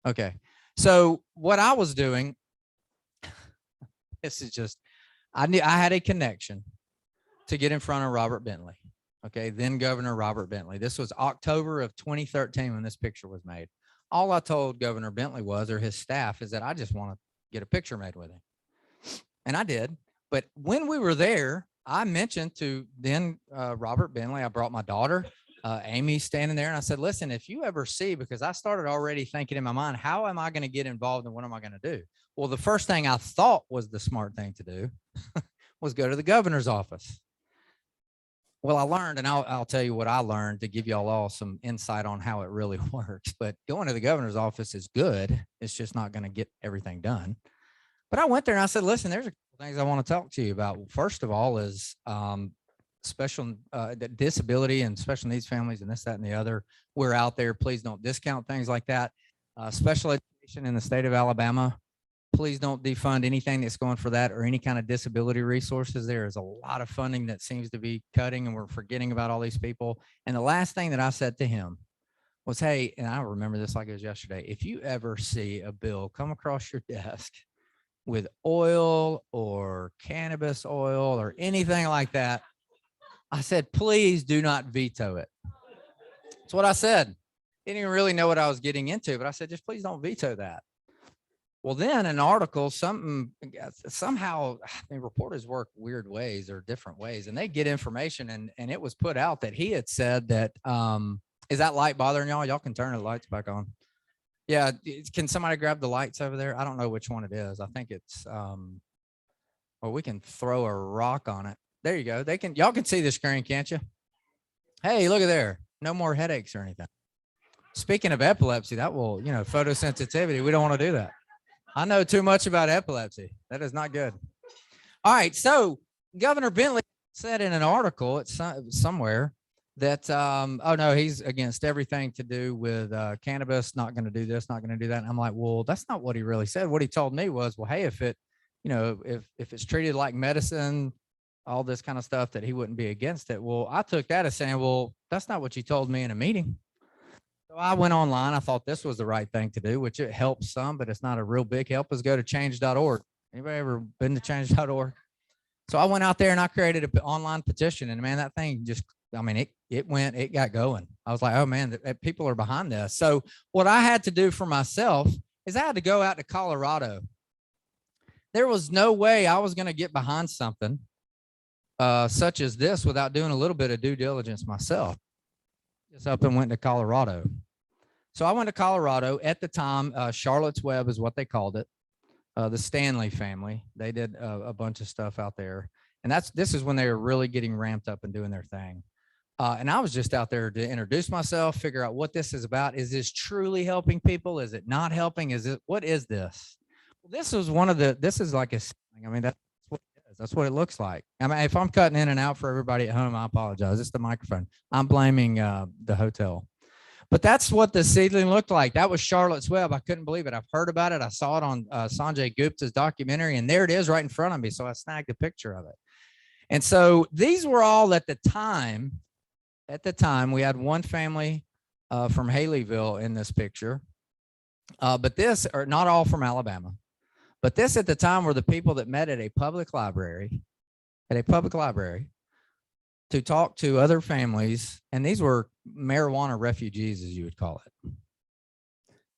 Okay. So what I was doing, this is just, I had a connection to get in front of Robert Bentley. Okay. Then Governor Robert Bentley. This was October of 2013 when this picture was made. All I told Governor Bentley or his staff is that I just want to get a picture made with him. And I did. But when we were there, I mentioned to then Robert Bentley, I brought my daughter, Amy, standing there. And I said, listen, if you ever see, because I started already thinking in my mind, how am I going to get involved and what am I going to do? Well, the first thing I thought was the smart thing to do was go to the governor's office. Well, I learned, and I'll tell you what I learned to give y'all all some insight on how it really works. But going to the governor's office is good. It's just not going to get everything done. But I went there and I said, listen, there's a couple things I want to talk to you about. First of all is special disability and special needs families and this, that, and the other. We're out there. Please don't discount things like that. Special education in the state of Alabama. Please don't defund anything that's going for that or any kind of disability resources. There is a lot of funding that seems to be cutting and we're forgetting about all these people. And the last thing that I said to him was, hey, and I remember this like it was yesterday, if you ever see a bill come across your desk with oil or cannabis oil or anything like that, I said, please do not veto it. That's what I said. Didn't even really know what I was getting into, but I said, just please don't veto that. Well, then an article, somehow reporters work weird ways or different ways, and they get information, and it was put out that he had said that, is that light bothering y'all? Y'all can turn the lights back on. Yeah, can somebody grab the lights over there? I don't know which one it is. I think it's, well, we can throw a rock on it. There you go. Y'all can see the screen, can't you? Hey, look at there. No more headaches or anything. Speaking of epilepsy, that will, photosensitivity. We don't want to do that. I know too much about epilepsy. That is not good. All right. So Governor Bentley said in an article, it's somewhere that, oh no, he's against everything to do with cannabis, not going to do this, not going to do that. And I'm like, well, that's not what he really said. What he told me was, well, hey, if it's treated like medicine, all this kind of stuff, that he wouldn't be against it. Well, I took that as saying, well, that's not what you told me in a meeting. So I went online. I thought this was the right thing to do, which it helps some, but it's not a real big help. Is go to change.org. Anybody ever been to change.org? So I went out there and I created an online petition, and man, that thing just, it got going. I was like, oh man, people are behind this. So what I had to do for myself is I had to go out to Colorado. There was no way I was going to get behind something such as this without doing a little bit of due diligence myself. Just up and went to Colorado. So I went to Colorado at the time. Charlotte's Web is what they called it. The Stanley family. They did a bunch of stuff out there, and this is when they were really getting ramped up and doing their thing. And I was just out there to introduce myself, figure out what this is about. Is this truly helping people? Is it not helping? What is this? Well, this is like a, I mean, that's what it is. That's what it looks like. I mean, if I'm cutting in and out for everybody at home, I apologize. It's the microphone. I'm blaming the hotel. But that's what the seedling looked like. That was Charlotte's Web. I couldn't believe it. I've heard about it. I saw it on Sanjay Gupta's documentary, and there it is right in front of me. So I snagged a picture of it. And so these were all at the time, we had one family from Haleyville in this picture. But this are not all from Alabama. But this at the time were the people that met at a public library, to talk to other families. And these were marijuana refugees, as you would call it.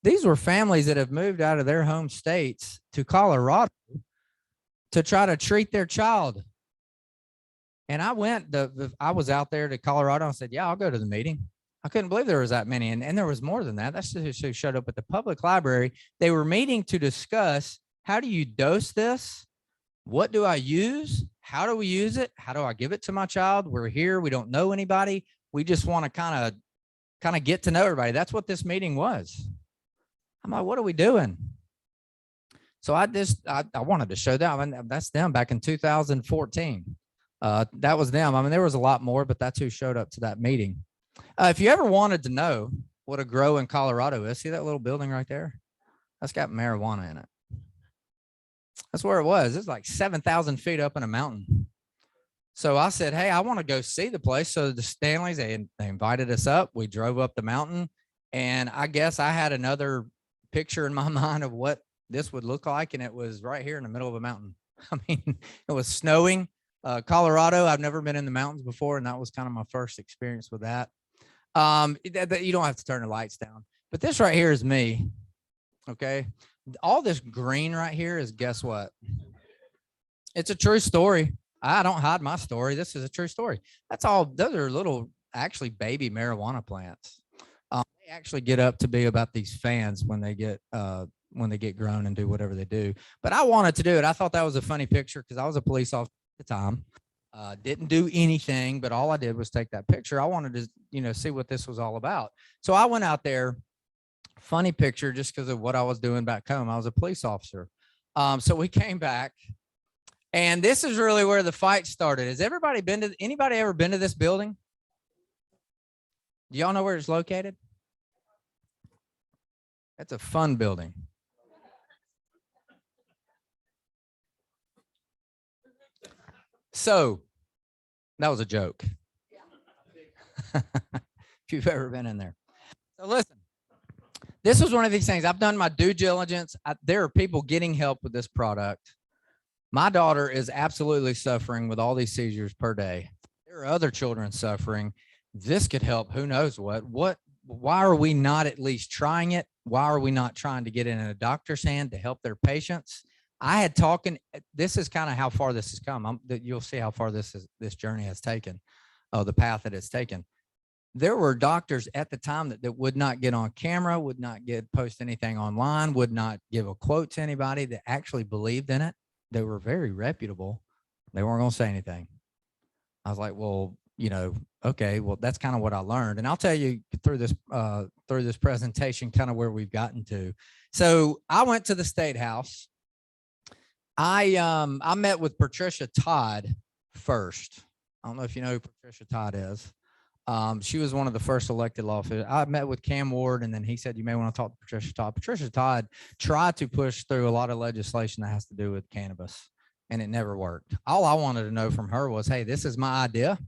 These were families that have moved out of their home states to Colorado to try to treat their child. And I went, I was out there to Colorado and said, yeah, I'll go to the meeting. I couldn't believe there was that many. And there was more than that. That's just who showed up at the public library. They were meeting to discuss, how do you dose this? What do I use? How do we use it? How do I give it to my child? We're here. We don't know anybody. We just want to kind of get to know everybody. That's what this meeting was. I'm like, what are we doing? So I wanted to show them. I mean, that's them back in 2014. That was them. I mean, there was a lot more, but that's who showed up to that meeting. If you ever wanted to know what a grow in Colorado is, see that little building right there? That's got marijuana in it. That's where it was. It's like 7,000 feet up in a mountain. So I said, hey, I want to go see the place. So the Stanleys, they invited us up. We drove up the mountain. And I guess I had another picture in my mind of what this would look like. And it was right here in the middle of a mountain. I mean, it was snowing. Colorado, I've never been in the mountains before. And that was kind of my first experience with that. You don't have to turn the lights down. But this right here is me. Okay. All this green right here is, guess what? It's a true story. I don't hide my story. This is a true story. That's all. Those are little, actually baby marijuana plants. They actually get up to be about these fans when they get grown and do whatever they do. But I wanted to do it. I thought that was a funny picture because I was a police officer at the time. Didn't do anything, but all I did was take that picture. I wanted to, see what this was all about. So I went out there. Funny picture just because of what I was doing back home. I was a police officer. So we came back, and this is really where the fight started. Has anybody ever been to this building? Do y'all know where it's located? That's a fun building. So that was a joke. If you've ever been in there. So listen. This was one of these things. I've done my due diligence. There are people getting help with this product. My daughter is absolutely suffering with all these seizures per day. There are other children suffering. This could help. Who knows what? Why are we not at least trying it? Why are we not trying to get it in a doctor's hand to help their patients? I had talking. This is kind of how far this has come. You'll see how far this journey has taken, the path that it's taken. There were doctors at the time that would not get on camera, would not post anything online, would not give a quote to anybody that actually believed in it. They were very reputable. They weren't going to say anything. I was like, well, okay, well, that's kind of what I learned. And I'll tell you through this presentation, kind of where we've gotten to. So I went to the State House. I met with Patricia Todd first. I don't know if you know who Patricia Todd is. She was one of the first elected law officials. I met with Cam Ward, and then he said, you may want to talk to Patricia Todd. Patricia Todd tried to push through a lot of legislation that has to do with cannabis, and it never worked. All I wanted to know from her was, hey, this is my idea.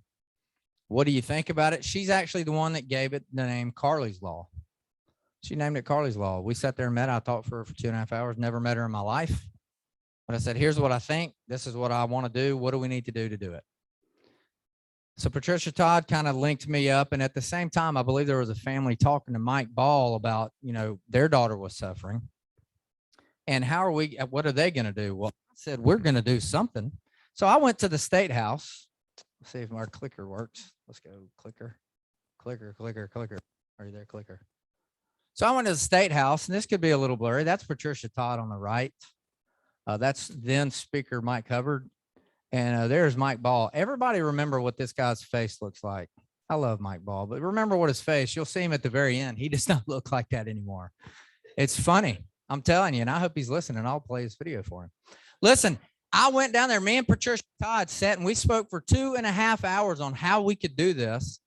What do you think about it? She's actually the one that gave it the name Carly's Law. She named it Carly's Law. We sat there and met. I talked for her for 2.5 hours, never met her in my life. But I said, here's what I think. This is what I want to do. What do we need to do it? So Patricia Todd kind of linked me up. And at the same time, I believe there was a family talking to Mike Ball about, their daughter was suffering. And what are they going to do? Well, I said, we're going to do something. So I went to the State House. Let's see if our clicker works. Let's go clicker. Are you there, clicker? So I went to the State House, and this could be a little blurry. That's Patricia Todd on the right. That's then Speaker Mike Hubbard. And there's Mike Ball. Everybody remember what this guy's face looks like. I love Mike Ball, but remember what his face, you'll see him at the very end. He does not look like that anymore. It's funny. I'm telling you, and I hope he's listening. I'll play his video for him. Listen, I went down there. Me and Patricia Todd sat, and we spoke for 2.5 hours on how we could do this.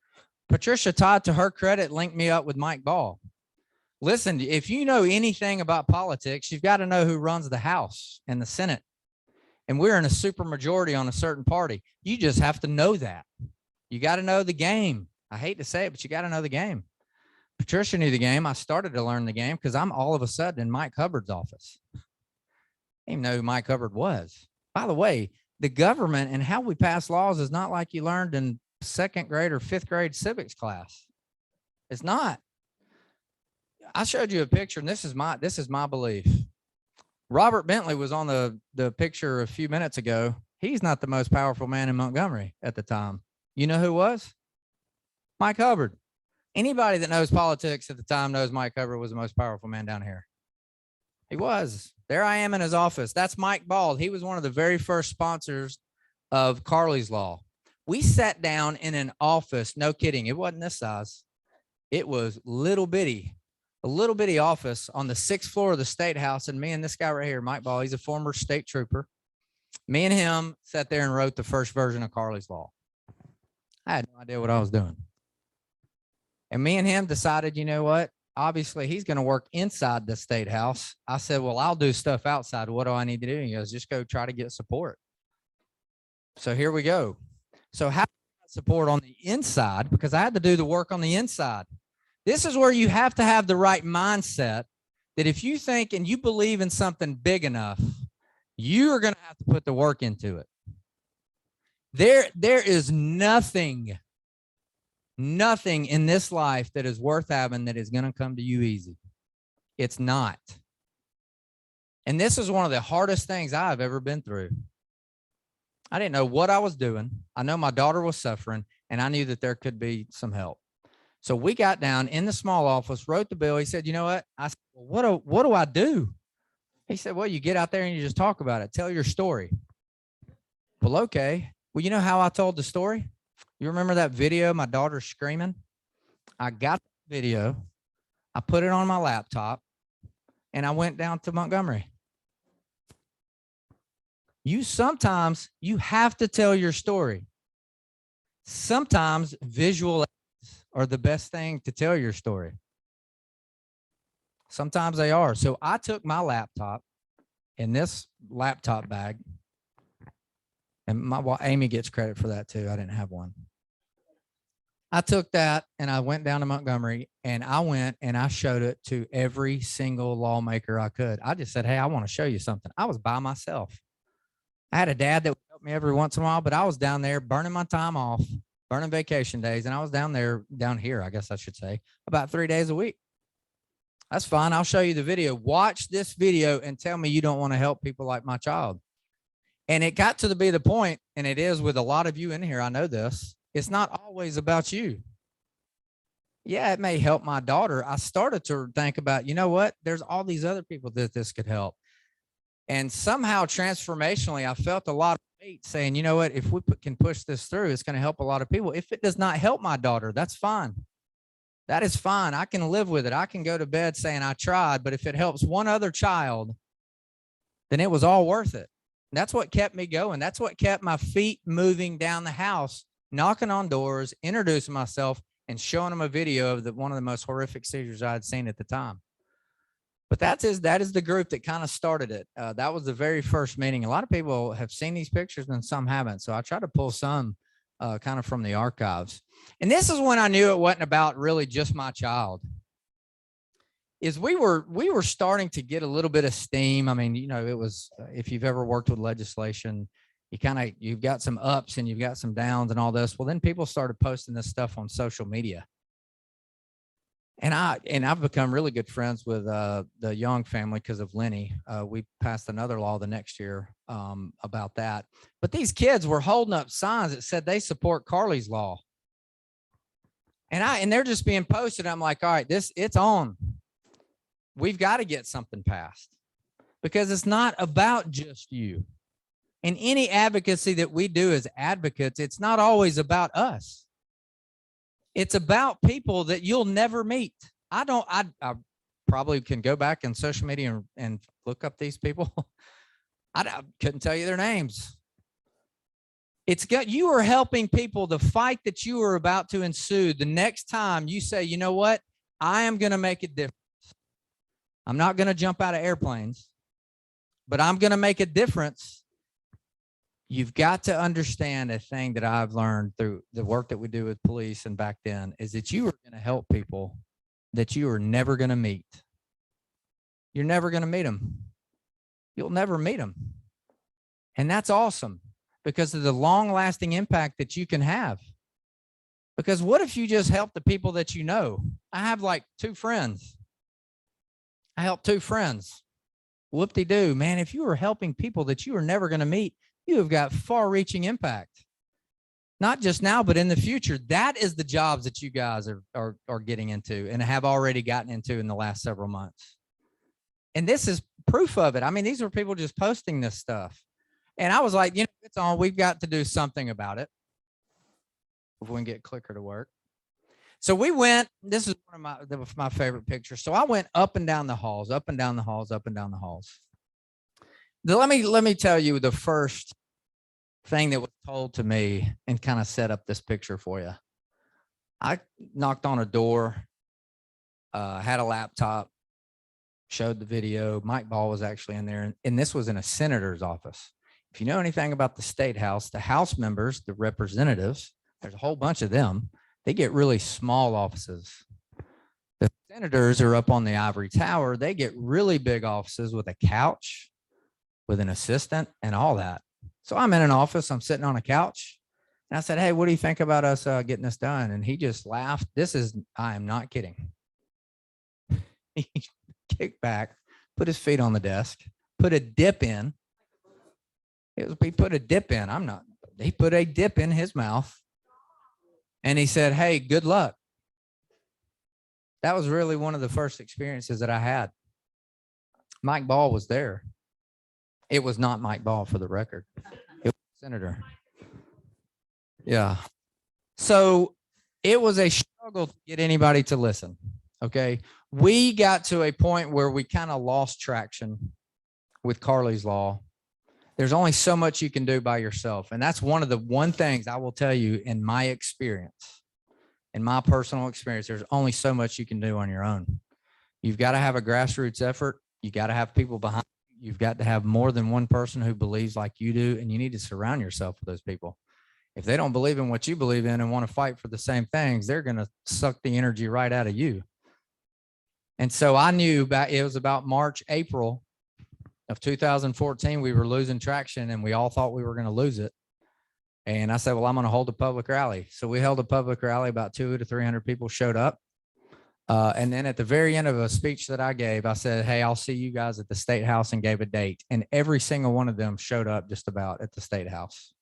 Patricia Todd, to her credit, linked me up with Mike Ball. Listen, if you know anything about politics, you've got to know who runs the House and the Senate. And we're in a super majority on a certain party. You just have to know that. You got to know the game. I hate to say it, but you got to know the game. Patricia knew the game. I started to learn the game because I'm all of a sudden in Mike Hubbard's office. I didn't even know who Mike Hubbard was. By the way, the government and how we pass laws is not like you learned in 2nd grade or 5th grade civics class. It's not. I showed you a picture, and this is my belief. Robert Bentley was on the picture a few minutes ago. He's not the most powerful man in Montgomery at the time. You know who was? Mike Hubbard. Anybody that knows politics at the time knows Mike Hubbard was the most powerful man down here. He was. There I am in his office. That's Mike Bald. He was one of the very first sponsors of Carly's Law. We sat down in an office, no kidding, it wasn't this size. It was a little bitty office on the 6th floor of the State House. And me and this guy right here, Mike Ball, he's a former state trooper. Me and him sat there and wrote the first version of Carly's Law. I had no idea what I was doing. And me and him decided, you know what? Obviously, he's going to work inside the State House. I said, well, I'll do stuff outside. What do I need to do? And he goes, just go try to get support. So here we go. So how do I get support on the inside? Because I had to do the work on the inside. This is where you have to have the right mindset that if you think and you believe in something big enough, you are going to have to put the work into it. There is nothing in this life that is worth having that is going to come to you easy. It's not. And this is one of the hardest things I've ever been through. I didn't know what I was doing. I know my daughter was suffering, and I knew that there could be some help. So we got down in the small office, wrote the bill. He said, you know what? I said, well, what do I do? He said, well, you get out there and you just talk about it. Tell your story. Well, okay. Well, you know how I told the story? You remember that video, my daughter screaming? I got the video. I put it on my laptop, and I went down to Montgomery. Sometimes you have to tell your story. Sometimes visual aids are the best thing to tell your story. Sometimes they are. So I took my laptop in this laptop bag, and Amy gets credit for that too. I didn't have one. I took that and I went down to Montgomery, and I went and I showed it to every single lawmaker I could. I just said, hey, I want to show you something. I was by myself. I had a dad that would help me every once in a while, but I was down there burning my time off, burning vacation days. And I was down here, I guess I should say, about 3 days a week. That's fine. I'll show you the video. Watch this video and tell me you don't want to help people like my child. And it got to be the point, and it is with a lot of you in here. I know this. It's not always about you. Yeah, it may help my daughter. I started to think about, you know what? There's all these other people that this could help. And somehow transformationally, I felt a lot of weight saying, you know what? If we can push this through, it's going to help a lot of people. If it does not help my daughter, that's fine. That is fine. I can live with it. I can go to bed saying I tried, but if it helps one other child, then it was all worth it. And that's what kept me going. That's what kept my feet moving down the house, knocking on doors, introducing myself, and showing them a video of one of the most horrific seizures I had seen at the time. But that is the group that kind of started it. That was the very first meeting. A lot of people have seen these pictures and some haven't. So I try to pull some kind of from the archives. And this is when I knew it wasn't about really just my child. Is we were starting to get a little bit of steam. I mean, you know, it was, if you've ever worked with legislation, you've got some ups and you've got some downs and all this. Well, then people started posting this stuff on social media. And I've become really good friends with the Young family because of Lenny. We passed another law the next year about that. But these kids were holding up signs that said they support Carly's Law. And they're just being posted. I'm like, all right, it's on. We've got to get something passed because it's not about just you. And any advocacy that we do as advocates, it's not always about us. It's about people that you'll never meet. I probably can go back in social media and look up these people. I couldn't tell you their names. You are helping people. The fight that you are about to ensue, the next time you say, you know what, I am going to make a difference. I'm not going to jump out of airplanes, but I'm going to make a difference. You've got to understand a thing that I've learned through the work that we do with police and back then is that you are going to help people that you are never going to meet. You're never going to meet them. You'll never meet them. And that's awesome because of the long-lasting impact that you can have. Because what if you just help the people that you know? I have like 2 friends. I helped 2 friends. Whoop-de-doo, man. If you are helping people that you are never going to meet, you have got far-reaching impact. Not just now, but in the future. That is the jobs that you guys are getting into and have already gotten into in the last several months. And this is proof of it. I mean, these were people just posting this stuff. And I was like, you know, it's on. We've got to do something about it. If we can get clicker to work. So we went, this is one of my favorite pictures. So I went up and down the halls, up and down the halls, up and down the halls. Let me tell you the first thing that was told to me and kind of set up this picture for you. I knocked on a door, had a laptop, showed the video. Mike Ball was actually in there, and this was in a senator's office. If you know anything about the state house, the House members, the representatives, there's a whole bunch of them. They get really small offices. The senators are up on the ivory tower. They get really big offices with a couch, with an assistant and all that. So I'm in an office, I'm sitting on a couch, and I said, hey, what do you think about us getting this done? And he just laughed. I am not kidding. He kicked back, put his feet on the desk, put a dip in. He put a dip in. He put a dip in his mouth. And he said, hey, good luck. That was really one of the first experiences that I had. Mike Ball was there. It was not Mike Ball, for the record. It was the senator. Yeah. So it was a struggle to get anybody to listen. Okay. We got to a point where we kind of lost traction with Carly's Law. There's only so much you can do by yourself. And that's one of the things I will tell you in my experience, in my personal experience, there's only so much you can do on your own. You've got to have a grassroots effort. You got to have people behind you. You've got to have more than one person who believes like you do, and you need to surround yourself with those people. If they don't believe in what you believe in and want to fight for the same things, they're going to suck the energy right out of you. And so I knew it was about March, April of 2014, we were losing traction and we all thought we were going to lose it. And I said, well, I'm going to hold a public rally. So we held a public rally. About 200 to 300 people showed up. And then at the very end of a speech that I gave, I said, hey, I'll see you guys at the State House, and gave a date. And every single one of them showed up just about at the State House.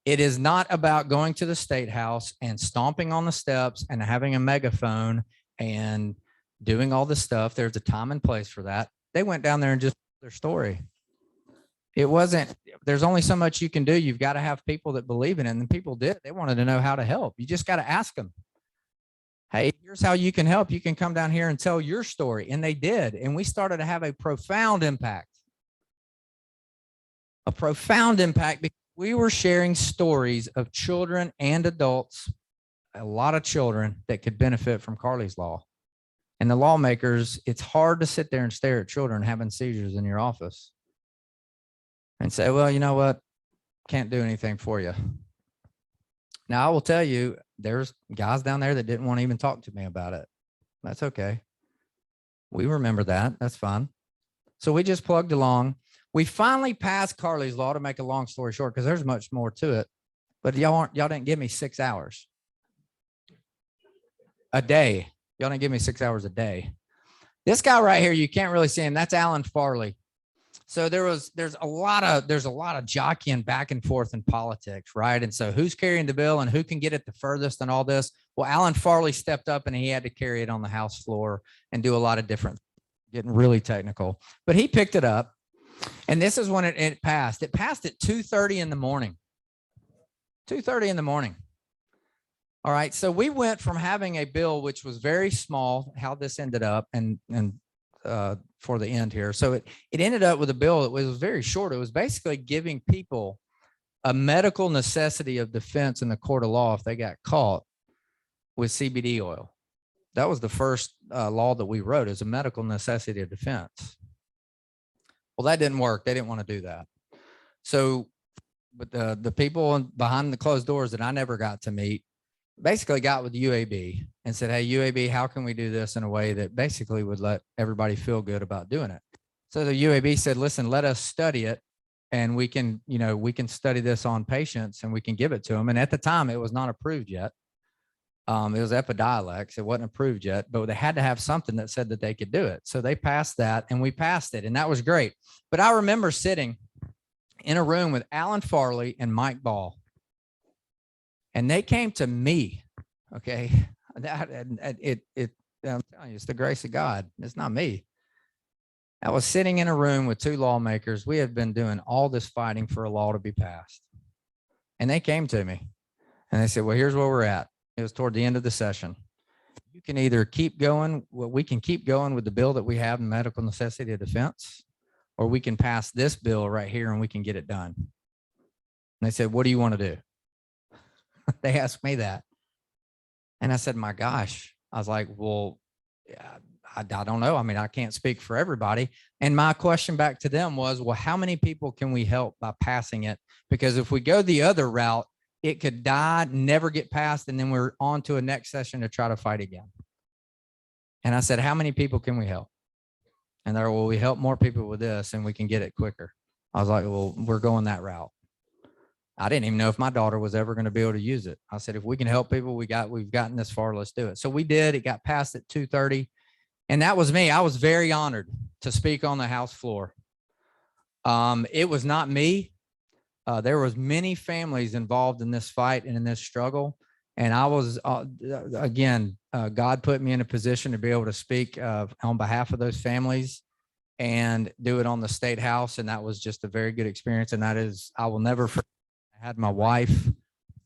It is not about going to the State House and stomping on the steps and having a megaphone and doing all this stuff. There's a time and place for that. They went down there and just their story. It wasn't, there's only so much you can do. You've got to have people that believe in it. And people did. They wanted to know how to help. You just got to ask them, hey, here's how you can help. You can come down here and tell your story. And they did. And we started to have a profound impact. A profound impact because we were sharing stories of children and adults, a lot of children that could benefit from Carly's Law. And the lawmakers, it's hard to sit there and stare at children having seizures in your office and say, well, you know what? Can't do anything for you. Now, I will tell you, there's guys down there that didn't want to even talk to me about it. That's okay. We remember that. That's fine. So we just plugged along. We finally passed Carly's Law, to make a long story short, because there's much more to it. But y'all didn't give me 6 hours a day. Y'all didn't give me 6 hours a day. This guy right here, you can't really see him. That's Alan Farley. So there's a lot of jockeying back and forth in politics, right? And so who's carrying the bill and who can get it the furthest and all this? Well, Alan Farley stepped up and he had to carry it on the House floor and do a lot of different, getting really technical. But he picked it up, and this is when it passed. It passed at 2:30 in the morning. 2:30 in the morning. All right, so we went from having a bill which was very small, how this ended up, and for the end here. So it ended up with a bill that was very short. It was basically giving people a medical necessity of defense in the court of law if they got caught with CBD oil. That was the first law that we wrote, as a medical necessity of defense. Well, that didn't work. They didn't want to do that. So, but the people behind the closed doors that I never got to meet basically got with UAB and said, hey, UAB, how can we do this in a way that basically would let everybody feel good about doing it? So the UAB said, listen, let us study it, and we can study this on patients and we can give it to them. And at the time, it was not approved yet. It was Epidiolex. It wasn't approved yet, but they had to have something that said that they could do it. So they passed that and we passed it, and that was great. But I remember sitting in a room with Alan Farley and Mike Ball, and they came to me. Okay. I'm telling you, it's the grace of God. It's not me. I was sitting in a room with two lawmakers. We had been doing all this fighting for a law to be passed. And they came to me and they said, well, here's where we're at. It was toward the end of the session. You can either keep going. Well, we can keep going with the bill that we have in medical necessity of defense, or we can pass this bill right here and we can get it done. And they said, what do you want to do? They asked me that. And I said, my gosh. I was like, well, yeah, I don't know. I mean, I can't speak for everybody. And my question back to them was, well, how many people can we help by passing it? Because if we go the other route, it could die, never get passed, and then we're on to a next session to try to fight again. And I said, how many people can we help? And they're, well, we help more people with this and we can get it quicker. I was like, well, we're going that route. I didn't even know if my daughter was ever going to be able to use it. I said, if we can help people, we've gotten this far, let's do it. So we did. It got passed at 2:30. And that was me. I was very honored to speak on the House floor. It was not me. There was many families involved in this fight and in this struggle. And I was, again, God put me in a position to be able to speak on behalf of those families and do it on the State House. And that was just a very good experience. And that is, I will never forget. I had my wife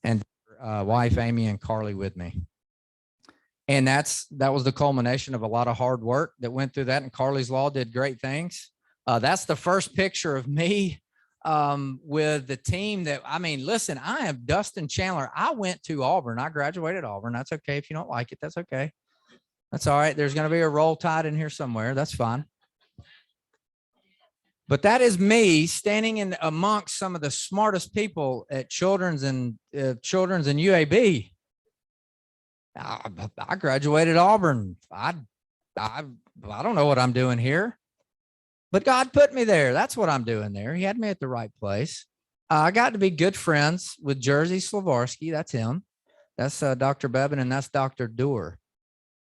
and wife, Amy, and Carly with me. And that was the culmination of a lot of hard work that went through that. And Carly's Law did great things. That's the first picture of me with the team that, I mean, listen, I am Dustin Chandler. I went to Auburn. I graduated Auburn. That's okay. If you don't like it, that's okay. That's all right. There's going to be a Roll Tide in here somewhere. That's fine. But that is me standing in amongst some of the smartest people at Children's and UAB. I graduated Auburn. I don't know what I'm doing here, but God put me there. That's what I'm doing there. He had me at the right place. I got to be good friends with Jerzy Slavorsky. That's him. That's Dr. Bevan, and that's Dr. Doer.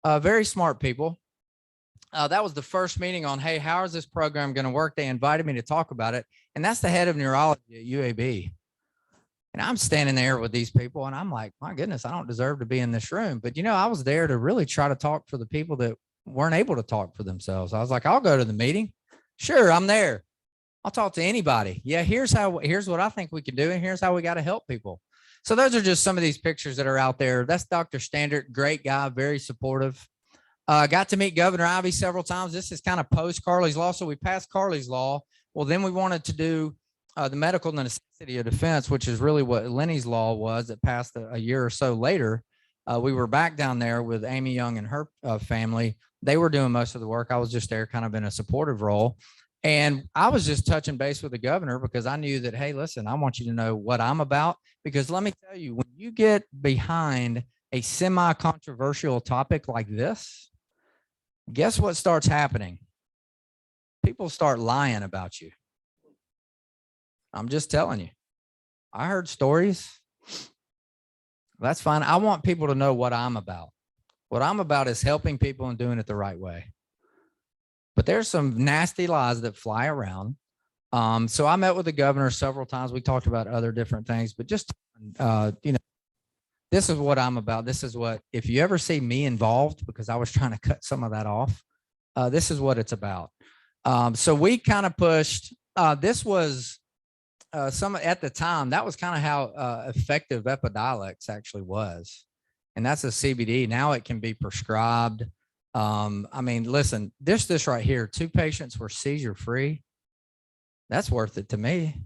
Very smart people. That was the first meeting on, hey, how is this program going to work? They invited me to talk about it. And that's the head of neurology at UAB. And I'm standing there with these people and I'm like, my goodness, I don't deserve to be in this room. But, you know, I was there to really try to talk for the people that weren't able to talk for themselves. I was like, I'll go to the meeting. Sure, I'm there. I'll talk to anybody. Yeah, here's what I think we can do. And here's how we got to help people. So those are just some of these pictures that are out there. That's Dr. Standard, great guy, very supportive. Got to meet Governor Ivey several times. This is kind of post Carly's Law. So we passed Carly's Law. Well, then we wanted to do the medical necessity of defense, which is really what Lenny's Law was that passed a year or so later. We were back down there with Amy Young and her family. They were doing most of the work. I was just there kind of in a supportive role. And I was just touching base with the governor because I knew that, hey, listen, I want you to know what I'm about. Because let me tell you, when you get behind a semi-controversial topic like this, guess what starts happening? People start lying about you. I'm just telling you. I heard stories. That's fine. I want people to know what I'm about. What I'm about is helping people and doing it the right way. But there's some nasty lies that fly around. So I met with the governor several times. We talked about other different things, but just, you know, this is what I'm about. This is what, if you ever see me involved, because I was trying to cut some of that off, this is what it's about. So we kind of pushed, this was some at the time, that was kind of how effective Epidiolex actually was. And that's a CBD. Now it can be prescribed. I mean, listen, this right here, 2 patients were seizure free. That's worth it to me.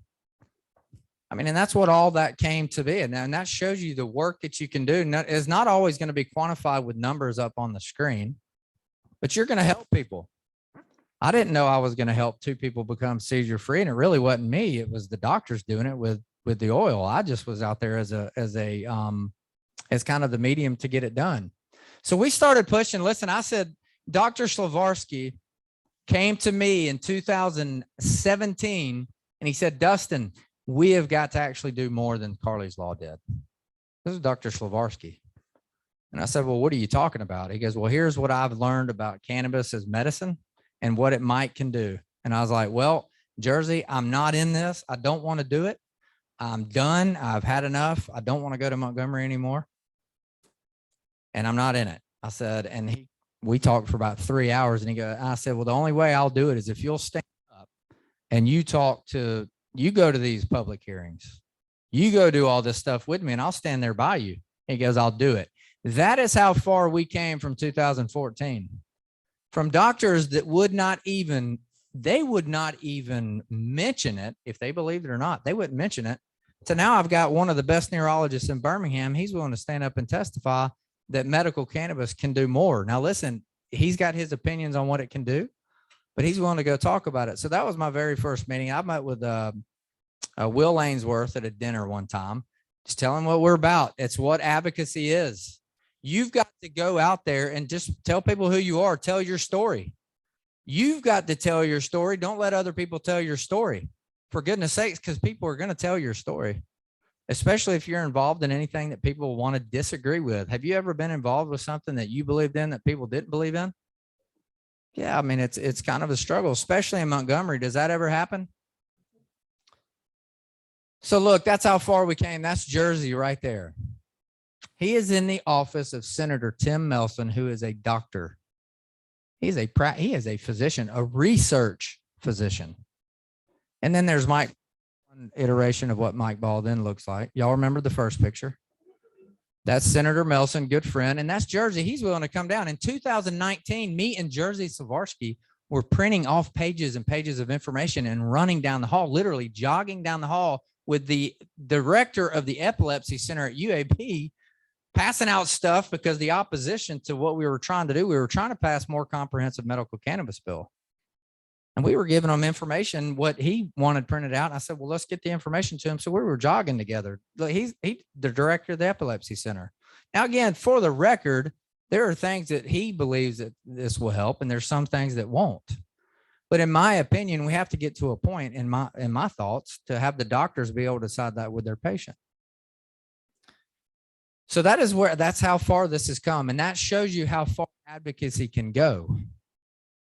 I mean, and that's what all that came to be. And that shows you the work that you can do. It's not always going to be quantified with numbers up on the screen, but you're going to help people. I didn't know I was going to help 2 people become seizure free. And it really wasn't me. It was the doctors doing it with the oil. I just was out there as kind of the medium to get it done. So we started pushing. Listen, I said, Dr. Slavorsky came to me in 2017 and he said, Dustin, we have got to actually do more than Carly's Law did. This is Dr. Slavorsky. And I said, well, what are you talking about? He goes, well, here's what I've learned about cannabis as medicine and what it can do. And I was like, well, Jersey, I'm not in this. I don't want to do it. I'm done. I've had enough. I don't want to go to Montgomery anymore. And I'm not in it. I said, and we talked for about 3 hours, and I said, well, the only way I'll do it is if you'll stand up and you go to these public hearings, you go do all this stuff with me, and I'll stand there by you. He goes, I'll do it. That is how far we came from 2014, from doctors that would not even mention it. If they believed it or not, they wouldn't mention it. So now I've got one of the best neurologists in Birmingham. He's willing to stand up and testify that medical cannabis can do more. Now, listen, he's got his opinions on what it can do, but he's willing to go talk about it. So that was my very first meeting. I met with Will Ainsworth at a dinner one time, just tell him what we're about. It's what advocacy is. You've got to go out there and just tell people who you are. Tell your story. You've got to tell your story. Don't let other people tell your story, for goodness sakes, because people are going to tell your story, especially if you're involved in anything that people want to disagree with. Have you ever been involved with something that you believed in that people didn't believe in? Yeah, I mean, it's kind of a struggle, especially in Montgomery. Does that ever happen? So look, that's how far we came. That's Jersey right there. He is in the office of Senator Tim Melson, who is a doctor. He is a physician, a research physician. And then there's Mike, one iteration of what Mike Ball then looks like. Y'all remember the first picture? That's Senator Melson, good friend. And that's Jersey. He's willing to come down. In 2019, me and Jersey Savarsky were printing off pages and pages of information and running down the hall, literally jogging down the hall with the director of the epilepsy center at UAB, passing out stuff because the opposition to what we were trying to do, we were trying to pass more comprehensive medical cannabis bill. And we were giving him information, what he wanted printed out. And I said, well, let's get the information to him. So we were jogging together. He's the director of the epilepsy center. Now, again, for the record, there are things that he believes that this will help, and there's some things that won't. But in my opinion, we have to get to a point in my thoughts to have the doctors be able to decide that with their patient. So that's how far this has come. And that shows you how far advocacy can go,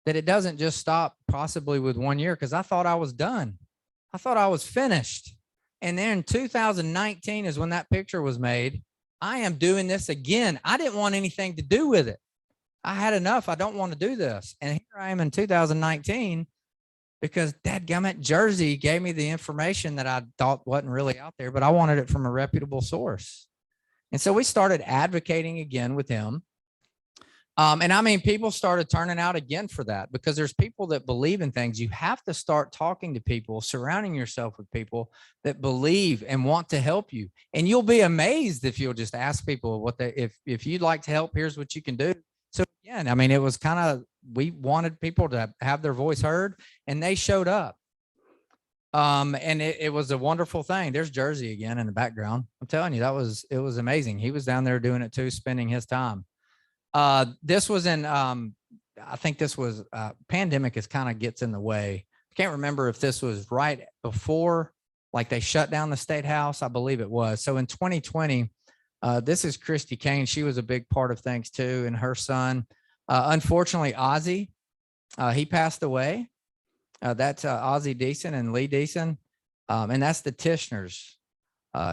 that it doesn't just stop possibly with 1 year. Cause I thought I was done. I thought I was finished. And then 2019 is when that picture was made. I am doing this again. I didn't want anything to do with it. I had enough. I don't want to do this. And here I am in 2019 because dadgummit, Jersey gave me the information that I thought wasn't really out there, but I wanted it from a reputable source. And so we started advocating again with him. And I mean, people started turning out again for that, because there's people that believe in things. You have to start talking to people, surrounding yourself with people that believe and want to help you. And you'll be amazed if you'll just ask people if you'd like to help, here's what you can do. So again, I mean, it was kind of, we wanted people to have their voice heard, and they showed up. And it was a wonderful thing. There's Jersey again in the background. I'm telling you, it was amazing. He was down there doing it too, spending his time. This was in, I think this was, pandemic is kind of gets in the way. I can't remember if this was right before, like they shut down the State House. I believe it was. So in 2020, this is Christy Kane. She was a big part of things too. And her son, unfortunately, Ozzy, he passed away. That's Ozzy Deason and Lee Deason. And that's the Tishners.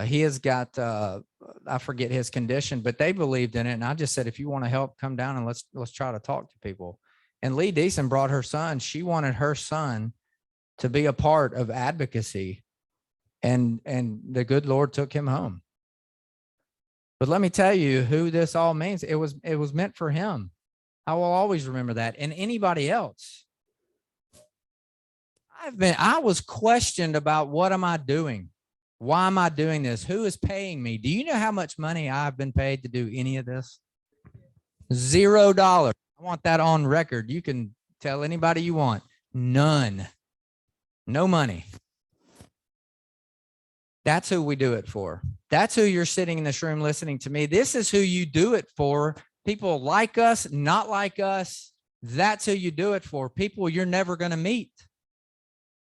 He has got, I forget his condition, but they believed in it. And I just said, if you want to help, come down and let's try to talk to people. And Lee Deason brought her son. She wanted her son to be a part of advocacy, and the good Lord took him home. But let me tell you who this all means. It was meant for him. I will always remember that. And anybody else. I was questioned about, what am I doing? Why am I doing this? Who is paying me? Do you know how much money I've been paid to do any of this? $0. I want that on record. You can tell anybody you want. None. No money. That's who we do it for. That's who you're sitting in this room listening to me. This is who you do it for. People like us, not like us. That's who you do it for. People you're never going to meet.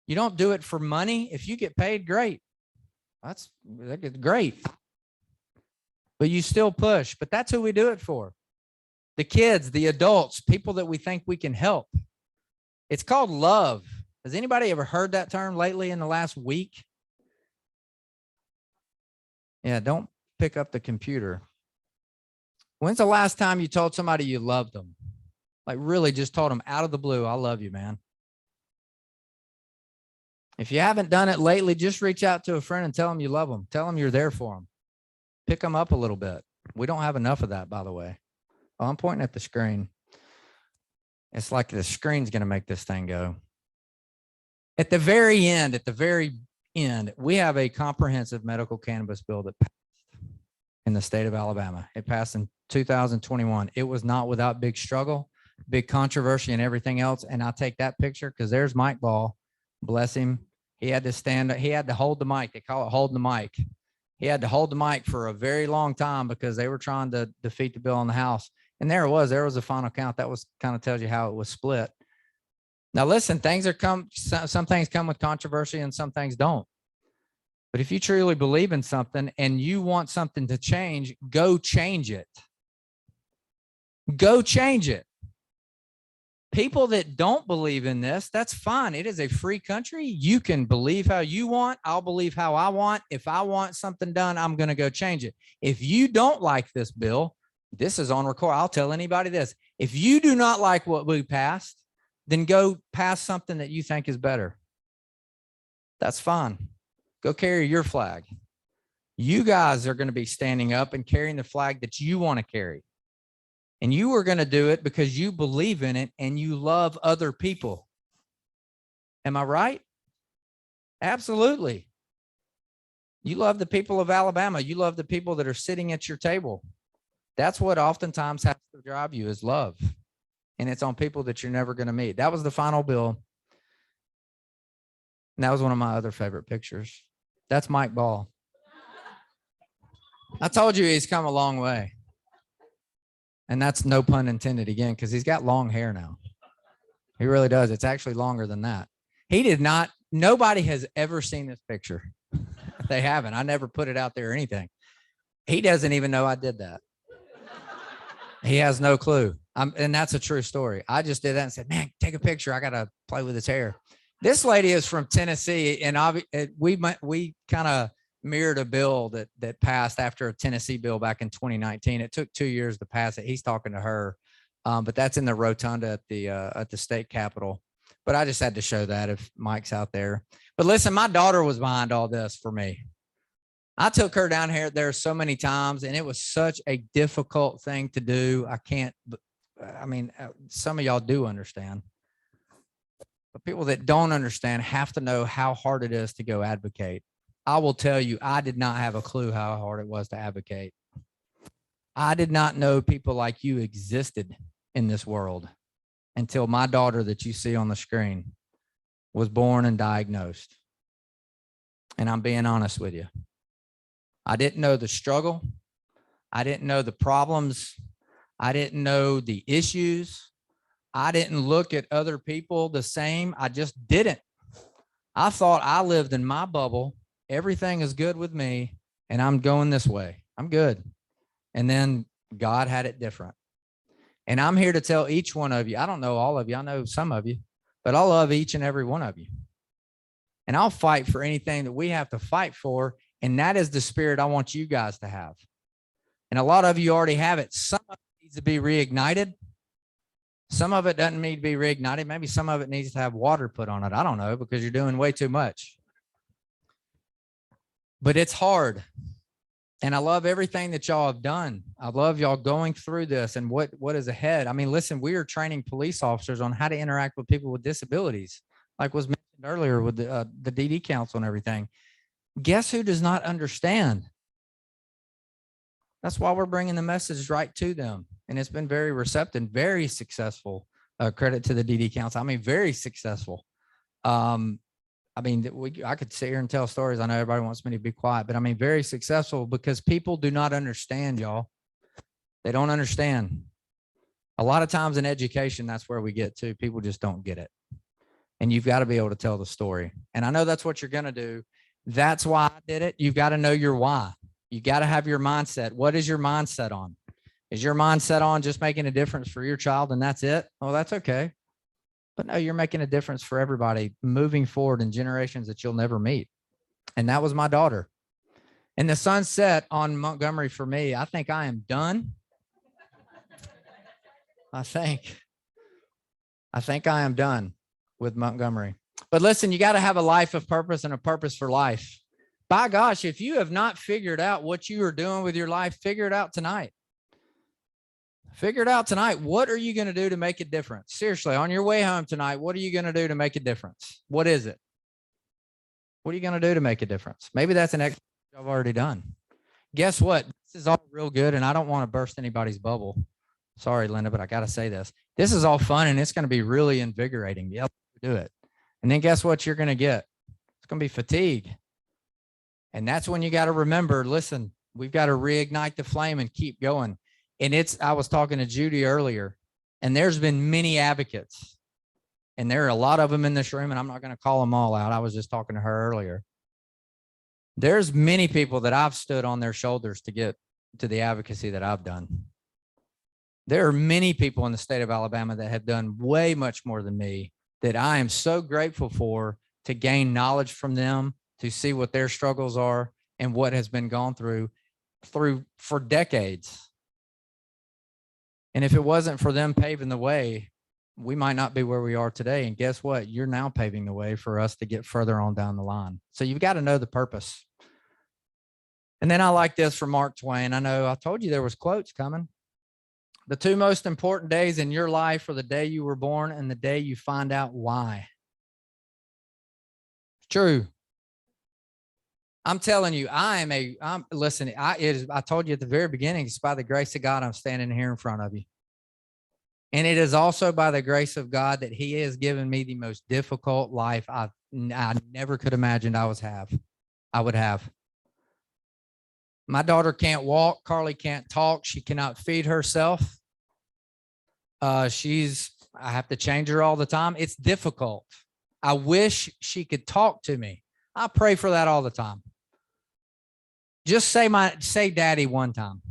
You don't do it for money. If you get paid, great. That's great. but you still push. But that's who we do it for. The kids, the adults, people that we think we can help. It's called love. Has anybody ever heard that term lately in the last week? Yeah, don't pick up the computer. When's the last time you told somebody you loved them? Like really just told them out of the blue, I love you, man. If you haven't done it lately, just reach out to a friend and tell them you love them. Tell them you're there for them. Pick them up a little bit. We don't have enough of that, by the way. Oh, I'm pointing at the screen. It's like the screen's going to make this thing go. At the very end, we have a comprehensive medical cannabis bill that passed in the state of Alabama. It passed in 2021. It was not without big struggle, big controversy and everything else. And I'll take that picture because there's Mike Ball. Bless him. He had to stand, he had to hold the mic. They call it holding the mic. He had to hold the mic for a very long time because they were trying to defeat the bill in the House. And there was a final count. That was kind of tells you how it was split. Now, listen, some things come with controversy and some things don't. But if you truly believe in something and you want something to change, go change it. Go change it. People that don't believe in this, that's fine. It is a free country. You can believe how you want. I'll believe how I want. If I want something done, I'm going to go change it. If you don't like this bill, this is on record. I'll tell anybody this. If you do not like what we passed, then go pass something that you think is better. That's fine. Go carry your flag. You guys are going to be standing up and carrying the flag that you want to carry. And you are going to do it because you believe in it and you love other people. Am I right? Absolutely. You love the people of Alabama. You love the people that are sitting at your table. That's what oftentimes has to drive you is love. And it's on people that you're never going to meet. That was the final bill. And that was one of my other favorite pictures. That's Mike Ball. I told you he's come a long way. And that's no pun intended again, because he's got long hair now. He really does. It's actually longer than that. He did not, nobody has ever seen this picture. They haven't. I never put it out there or anything. He doesn't even know I did that. He has no clue. And that's a true story. I just did that and said, man, take a picture. I got to play with his hair. This lady is from Tennessee. And we kind of mirrored a bill that passed after a Tennessee bill back in 2019. It took 2 years to pass it. He's talking to her, but that's in the rotunda at the state capitol. But I just had to show that if Mike's out there. But listen, my daughter was behind all this for me. I took her down there so many times, and it was such a difficult thing to do. Some of y'all do understand. But people that don't understand have to know how hard it is to go advocate. I will tell you, I did not have a clue how hard it was to advocate. I did not know people like you existed in this world until my daughter that you see on the screen was born and diagnosed. And I'm being honest with you. I didn't know the struggle. I didn't know the problems. I didn't know the issues. I didn't look at other people the same. I just didn't. I thought I lived in my bubble. Everything is good with me, and I'm going this way. I'm good. And then God had it different. And I'm here to tell each one of you, I don't know all of you, I know some of you, but I love each and every one of you. And I'll fight for anything that we have to fight for, and that is the spirit I want you guys to have. And a lot of you already have it. Some of it needs to be reignited. Some of it doesn't need to be reignited. Maybe some of it needs to have water put on it. I don't know, because you're doing way too much. But it's hard. And I love everything that y'all have done. I love y'all going through this and what is ahead. I mean, listen, we are training police officers on how to interact with people with disabilities, like was mentioned earlier with the DD Council and everything. Guess who does not understand? That's why we're bringing the message right to them. And it's been very receptive, very successful. Credit to the DD Council. I mean, very successful. I could sit here and tell stories. I know everybody wants me to be quiet, but I mean, very successful because people do not understand, y'all. They don't understand. A lot of times in education, that's where we get to. People just don't get it. And you've got to be able to tell the story. And I know that's what you're going to do. That's why I did it. You've got to know your why. You got to have your mindset. What is your mindset on? Is your mindset on just making a difference for your child and that's it? Oh, that's okay. But no, you're making a difference for everybody moving forward in generations that you'll never meet. And that was my daughter. And the sun set on Montgomery for me. I think I am done. I think I am done with Montgomery. But listen, you got to have a life of purpose and a purpose for life. By gosh, if you have not figured out what you are doing with your life, figure it out tonight. Figure it out tonight. What are you going to do to make a difference? Seriously, on your way home tonight, what are you going to do to make a difference? What is it? What are you going to do to make a difference? Maybe that's an exercise I've already done. Guess what? This is all real good, and I don't want to burst anybody's bubble. Sorry, Linda, but I got to say this. This is all fun, and it's going to be really invigorating. Yep, do it. And then guess what you're going to get? It's going to be fatigue. And that's when you got to remember, listen, we've got to reignite the flame and keep going. And I was talking to Judy earlier, and there's been many advocates, and there are a lot of them in this room, and I'm not going to call them all out. I was just talking to her earlier. There's many people that I've stood on their shoulders to get to the advocacy that I've done. There are many people in the state of Alabama that have done way much more than me that I am so grateful for, to gain knowledge from them, to see what their struggles are and what has been gone through for decades. And if it wasn't for them paving the way, we might not be where we are today. And guess what? You're now paving the way for us to get further on down the line. So you've got to know the purpose. And then I like this from Mark Twain. I know I told you there was quotes coming. The two most important days in your life are the day you were born and the day you find out why. It's true. I'm telling you, listen, I told you at the very beginning, it's by the grace of God I'm standing here in front of you. And it is also by the grace of God that he has given me the most difficult life I never could imagine I would have. My daughter can't walk. Carly can't talk. She cannot feed herself. I have to change her all the time. It's difficult. I wish she could talk to me. I pray for that all the time. Just say daddy one time.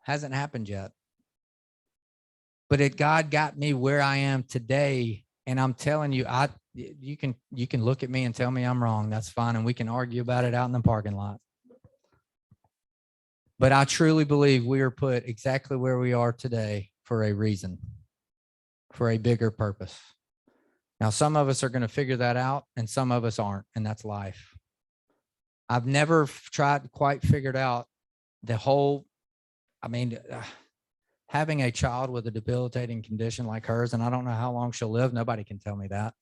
Hasn't happened yet. But God got me where I am today. And I'm telling you, you can look at me and tell me I'm wrong. That's fine. And we can argue about it out in the parking lot. But I truly believe we are put exactly where we are today for a reason, for a bigger purpose. Now, some of us are going to figure that out and some of us aren't, and that's life. I've never quite figured out having a child with a debilitating condition like hers, and I don't know how long she'll live. Nobody can tell me that.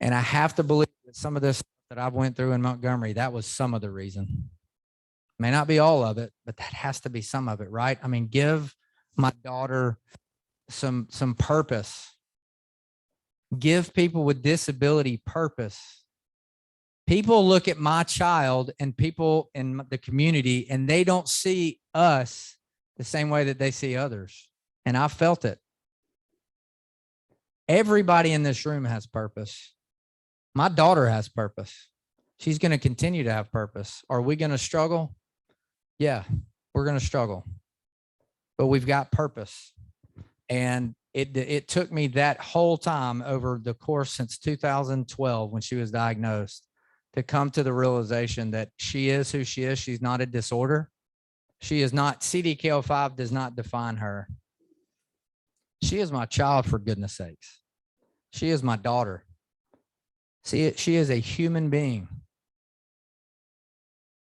And I have to believe that some of this that I've went through in Montgomery, that was some of the reason. May not be all of it, but that has to be some of it, right? I mean, give my daughter some purpose. Give people with disability purpose. People look at my child and people in the community, and they don't see us the same way that they see others. And I felt it. Everybody in this room has purpose. My daughter has purpose. She's going to continue to have purpose. Are we going to struggle? Yeah, we're going to struggle. But we've got purpose. And it took me that whole time over the course since 2012 when she was diagnosed to come to the realization that she is who she is. She's not a disorder. She is not, CDKL5 does not define her. She is my child, for goodness sakes. She is my daughter. See, she is a human being.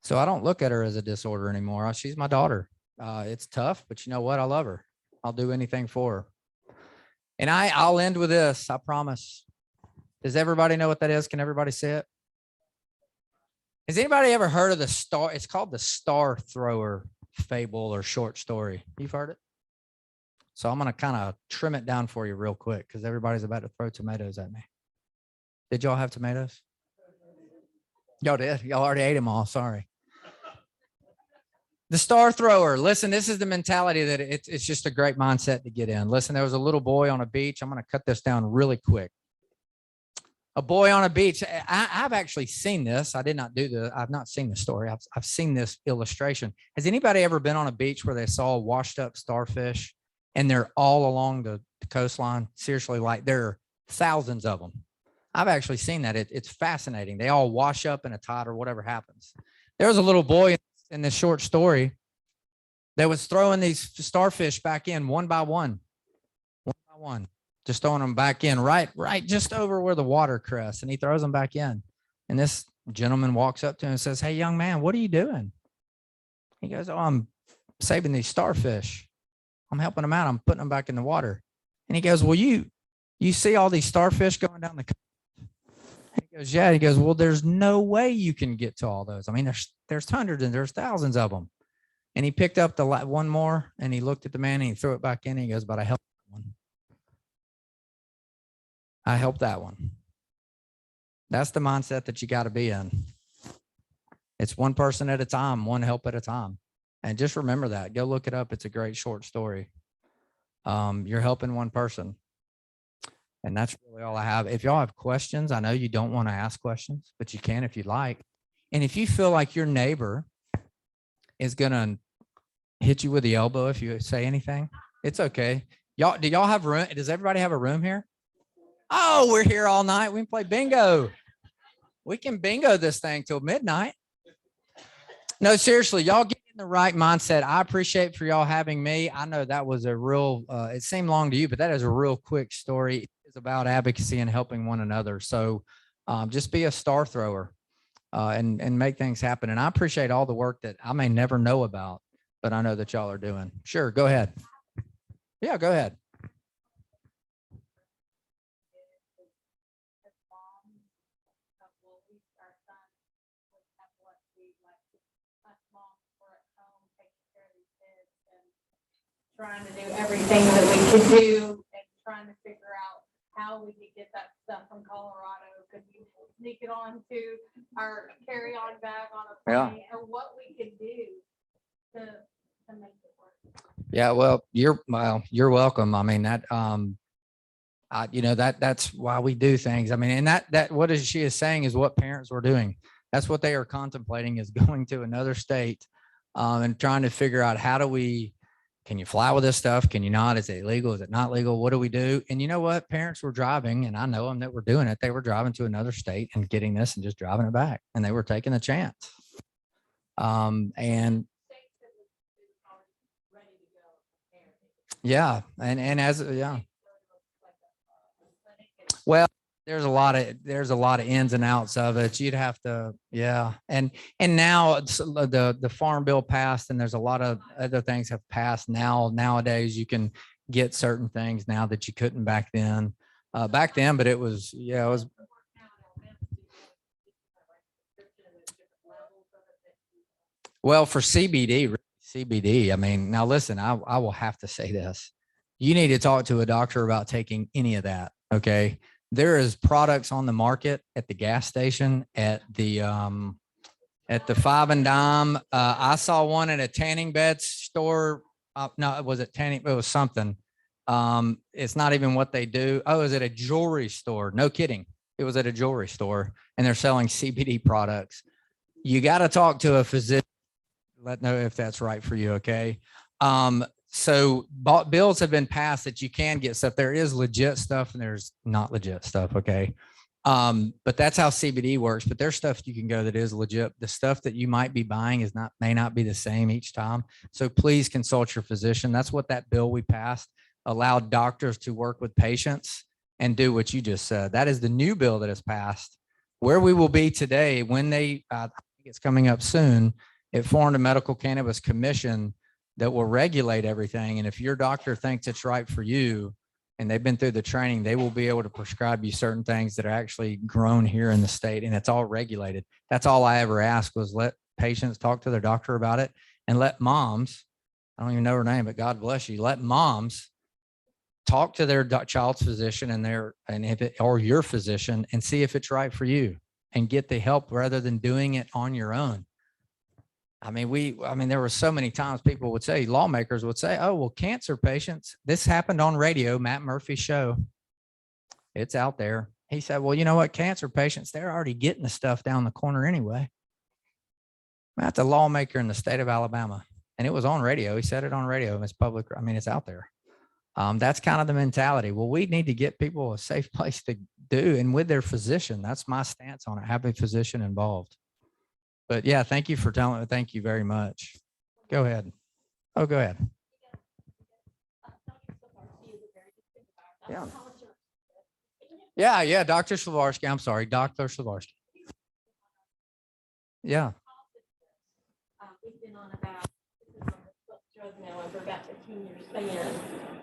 So I don't look at her as a disorder anymore. She's my daughter. It's tough, but you know what? I love her. I'll do anything for her. And I'll end with this, I promise. Does everybody know what that is? Can everybody see it? Has anybody ever heard of the star? It's called the star thrower fable or short story. You've heard it? So I'm going to kind of trim it down for you real quick because everybody's about to throw tomatoes at me. Did y'all have tomatoes? Y'all did? Y'all already ate them all. Sorry. The star thrower. Listen, this is the mentality that it's just a great mindset to get in. Listen, there was a little boy on a beach. I'm going to cut this down really quick. A boy on a beach. I've actually seen this. I did not do the, I've not seen the story. I've seen this illustration. Has anybody ever been on a beach where they saw a washed up starfish and they're all along the coastline? Seriously, like there are thousands of them. I've actually seen that. It's fascinating. They all wash up in a tide or whatever happens. There was a little boy in this short story that was throwing these starfish back in one by one, just throwing them back in right just over where the water crests, and he throws them back in. And this gentleman walks up to him and says, "Hey, young man, what are you doing?" He goes, "Oh, I'm saving these starfish. I'm helping them out. I'm putting them back in the water." And he goes, "Well, you see all these starfish going down the coast?" He goes, "Yeah." He goes, "Well, there's no way you can get to all those. I mean, there's hundreds and there's thousands of them." And he picked up the one more and he looked at the man and he threw it back in. And he goes, "But I helped that one. I helped that one." That's the mindset that you got to be in. It's one person at a time, one help at a time. And just remember that. Go look it up. It's a great short story. You're helping one person. And that's really all I have. If y'all have questions, I know you don't want to ask questions, but you can if you'd like. And if you feel like your neighbor is going to hit you with the elbow if you say anything, it's okay. Y'all, do y'all have room? Does everybody have a room here? Oh, we're here all night. We can play bingo. We can bingo this thing till midnight. No, seriously, y'all get in the right mindset. I appreciate for y'all having me. I know that was a real, it seemed long to you, but that is a real quick story. It's about advocacy and helping one another. So just be a star thrower and make things happen. And I appreciate all the work that I may never know about, but I know that y'all are doing. Sure, go ahead. Yeah, go ahead. Trying to do everything that we could do and trying to figure out how we could get that stuff from Colorado. Could we sneak it on to our carry-on bag on a plane, or what we could do to make it work? Yeah, well, you're welcome. I mean, that that's why we do things. I mean, and that what she is saying is what parents were doing. That's what they are contemplating, is going to another state and trying to figure out can you fly with this stuff? Can you not? Is it illegal? Is it not legal? What do we do? And you know what? Parents were driving, and I know them that were doing it. They were driving to another state and getting this and just driving it back, and they were taking the chance. And yeah, well, there's a lot of ins and outs of it. You'd have to, yeah. And now it's the farm bill passed, and there's a lot of other things have passed nowadays. You can get certain things now that you couldn't back then, but it was. Well, for CBD, I mean, now listen, I will have to say this. You need to talk to a doctor about taking any of that. Okay. There is products on the market at the gas station, at the Five and Dime. I saw one at a tanning bed store. No, it was a tanning. It was something. It's not even what they do. Oh, it was at a jewelry store. No kidding. It was at a jewelry store, and they're selling CBD products. You got to talk to a physician. Let know if that's right for you. Okay. So bills have been passed that you can get stuff. There is legit stuff and there's not legit stuff. Okay. But that's how CBD works. But there's stuff you can go that is legit. The stuff that you might be buying may not be the same each time. So please consult your physician. That's what that bill we passed allowed doctors to work with patients and do what you just said. That is the new bill that has passed. Where we will be today when I think it's coming up soon, it formed a medical cannabis commission that will regulate everything. And if your doctor thinks it's right for you and they've been through the training, they will be able to prescribe you certain things that are actually grown here in the state, and it's all regulated. That's all I ever asked, was let patients talk to their doctor about it, and let moms, I don't even know her name, but God bless you, let moms talk to their child's physician or your physician and see if it's right for you and get the help rather than doing it on your own. I mean, there were so many times people would say, lawmakers would say, "Oh, well, cancer patients," this happened on radio, Matt Murphy's show. It's out there. He said, well, you know what? Cancer patients, they're already getting the stuff down the corner anyway. That's a lawmaker in the state of Alabama. And it was on radio. He said it on radio. It's public. I mean, it's out there. That's kind of the mentality. Well, we need to get people a safe place to do, and with their physician. That's my stance on it. Have a physician involved. But yeah, thank you for telling. Thank you very much. Go ahead. Oh, go ahead. Yeah. Yeah. Dr. Slavarsky. I'm sorry, Dr. Slavarsky. Yeah. We've been on about drug now over about 15 years span.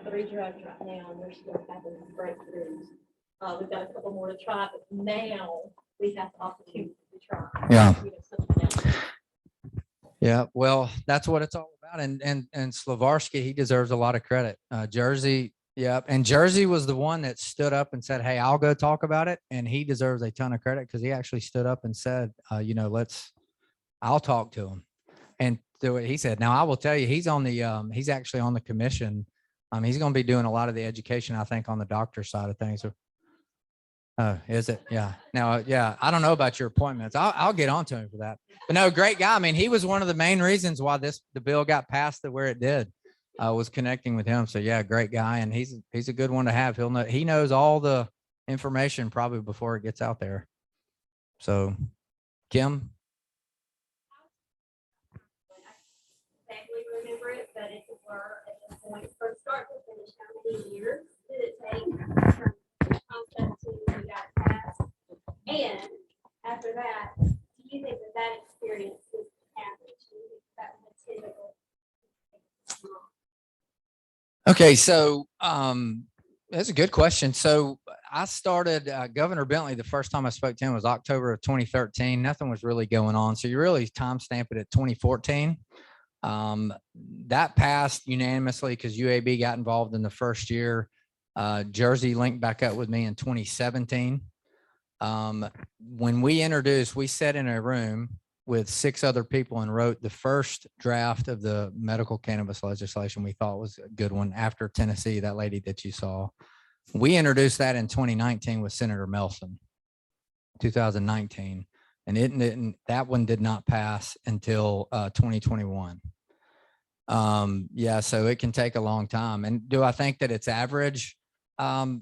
3 drugs right now, and we're still having breakthroughs. We've got a couple more to try, but now we have the opportunity to try. Yeah. We have something else. Yeah, well, that's what it's all about. And Slavarsky, he deserves a lot of credit. Jersey, yeah, and Jersey was the one that stood up and said, "Hey, I'll go talk about it," and he deserves a ton of credit because he actually stood up and said, "You know, I'll talk to him." And do what he said. Now, I will tell you, he's actually on the commission. He's going to be doing a lot of the education, I think, on the doctor side of things. Oh, is it? Yeah. Now, yeah, I don't know about your appointments. I'll get on to him for that. But no, great guy. I mean, he was one of the main reasons why the bill got passed to where it did, was connecting with him. So yeah, great guy. And he's a good one to have. He knows all the information probably before it gets out there. So Kim. Exactly remember it, but it's a blur at this point. From start to finish, how many years did it take from concept to you got passed? And after that, do you think that experience is average? Do you think that was a typical? Okay, so that's a good question. So I started Governor Bentley. The first time I spoke to him was October of 2013. Nothing was really going on. So you really timestamp it at 2014. That passed unanimously because UAB got involved in the first year. Jersey linked back up with me in 2017. When we sat in a room with 6 other people and wrote the first draft of the medical cannabis legislation we thought was a good one after Tennessee, that lady that you saw. We introduced that in 2019 with Senator Melson, 2019. And that one did not pass until 2021. Yeah, so it can take a long time. And do I think that it's average? The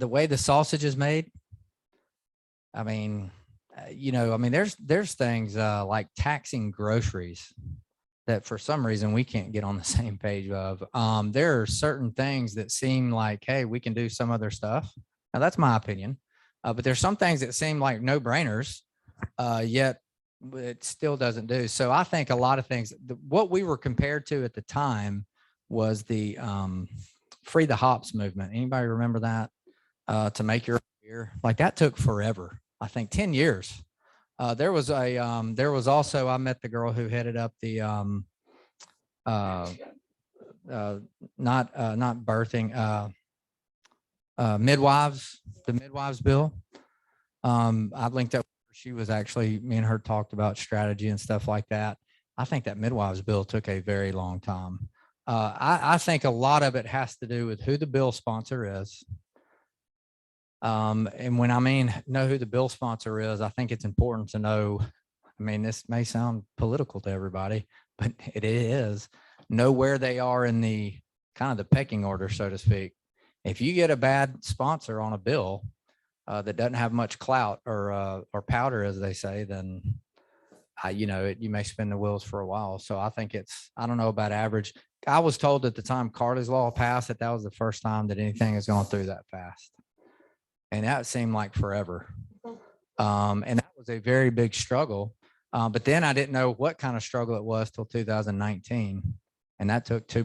way the sausage is made, I mean, there's things like taxing groceries that for some reason we can't get on the same page of. There are certain things that seem like, hey, we can do some other stuff. Now that's my opinion. But there's some things that seem like no brainers, yet it still doesn't do. So I think a lot of things, what we were compared to at the time was the Free the Hops movement. Anybody remember that? To make your own beer? Like that took forever. I think 10 years. There was also, I met the girl who headed up the not birthing, midwives, the midwives bill. I linked up. She was actually, me and her talked about strategy and stuff like that. I think that midwives bill took a very long time. I think a lot of it has to do with who the bill sponsor is. And when I mean know who the bill sponsor is, I think it's important to know, I mean, this may sound political to everybody, but it is. Know where they are in the kind of the pecking order, so to speak. If you get a bad sponsor on a bill that doesn't have much clout or powder, as they say, then you may spin the wheels for a while. So I think I don't know about average. I was told at the time Carter's law passed that was the first time that anything has gone through that fast. And that seemed like forever. And that was a very big struggle. But then I didn't know what kind of struggle it was till 2019. And that took 2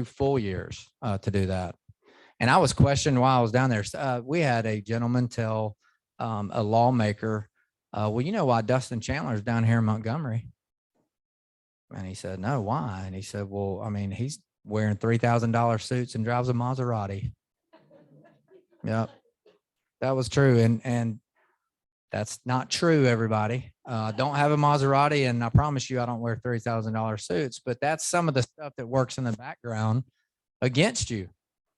full years to do that. And I was questioned while I was down there. We had a gentleman tell a lawmaker, well, you know why Dustin Chandler's down here in Montgomery? And he said, no, why? And he said, well, I mean, he's wearing $3,000 suits and drives a Maserati. Yep. That was true. And that's not true, everybody. Don't have a Maserati. And I promise you, I don't wear $3,000 suits, but that's some of the stuff that works in the background against you.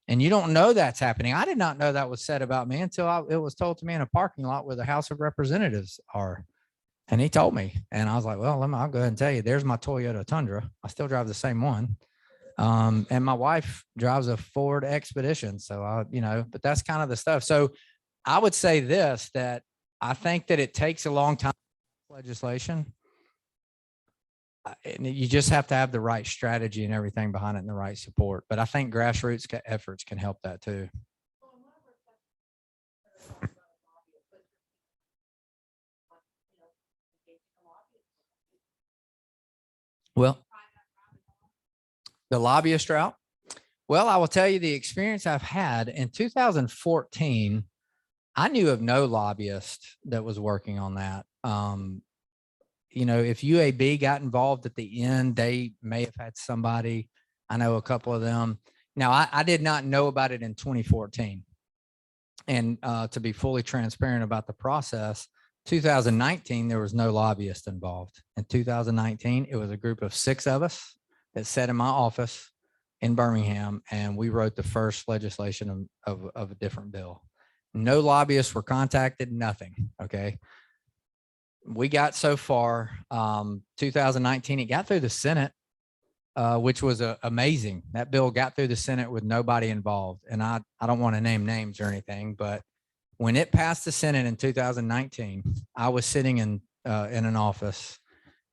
And you don't know that's happening. I did not know that was said about me until it was told to me in a parking lot where the House of Representatives are. And he told me, and I was like, well, I'll go ahead and tell you, there's my Toyota Tundra. I still drive the same one. And my wife drives a Ford Expedition. So, but that's kind of the stuff. So I would say this, that I think that it takes a long time legislation. And you just have to have the right strategy and everything behind it and the right support. But I think grassroots efforts can help that too. Well, the lobbyist route. Well, I will tell you the experience I've had in 2014. I knew of no lobbyist that was working on that. If UAB got involved at the end, they may have had somebody. I know a couple of them. Now, I did not know about it in 2014. And to be fully transparent about the process, 2019, there was no lobbyist involved. In 2019, it was a group of 6 of us that sat in my office in Birmingham, and we wrote the first legislation of a different bill. No lobbyists were contacted, nothing. Okay. We got so far, 2019, it got through the Senate, which was amazing. That bill got through the Senate with nobody involved. And I don't want to name names or anything, but when it passed the Senate in 2019, I was sitting in an office,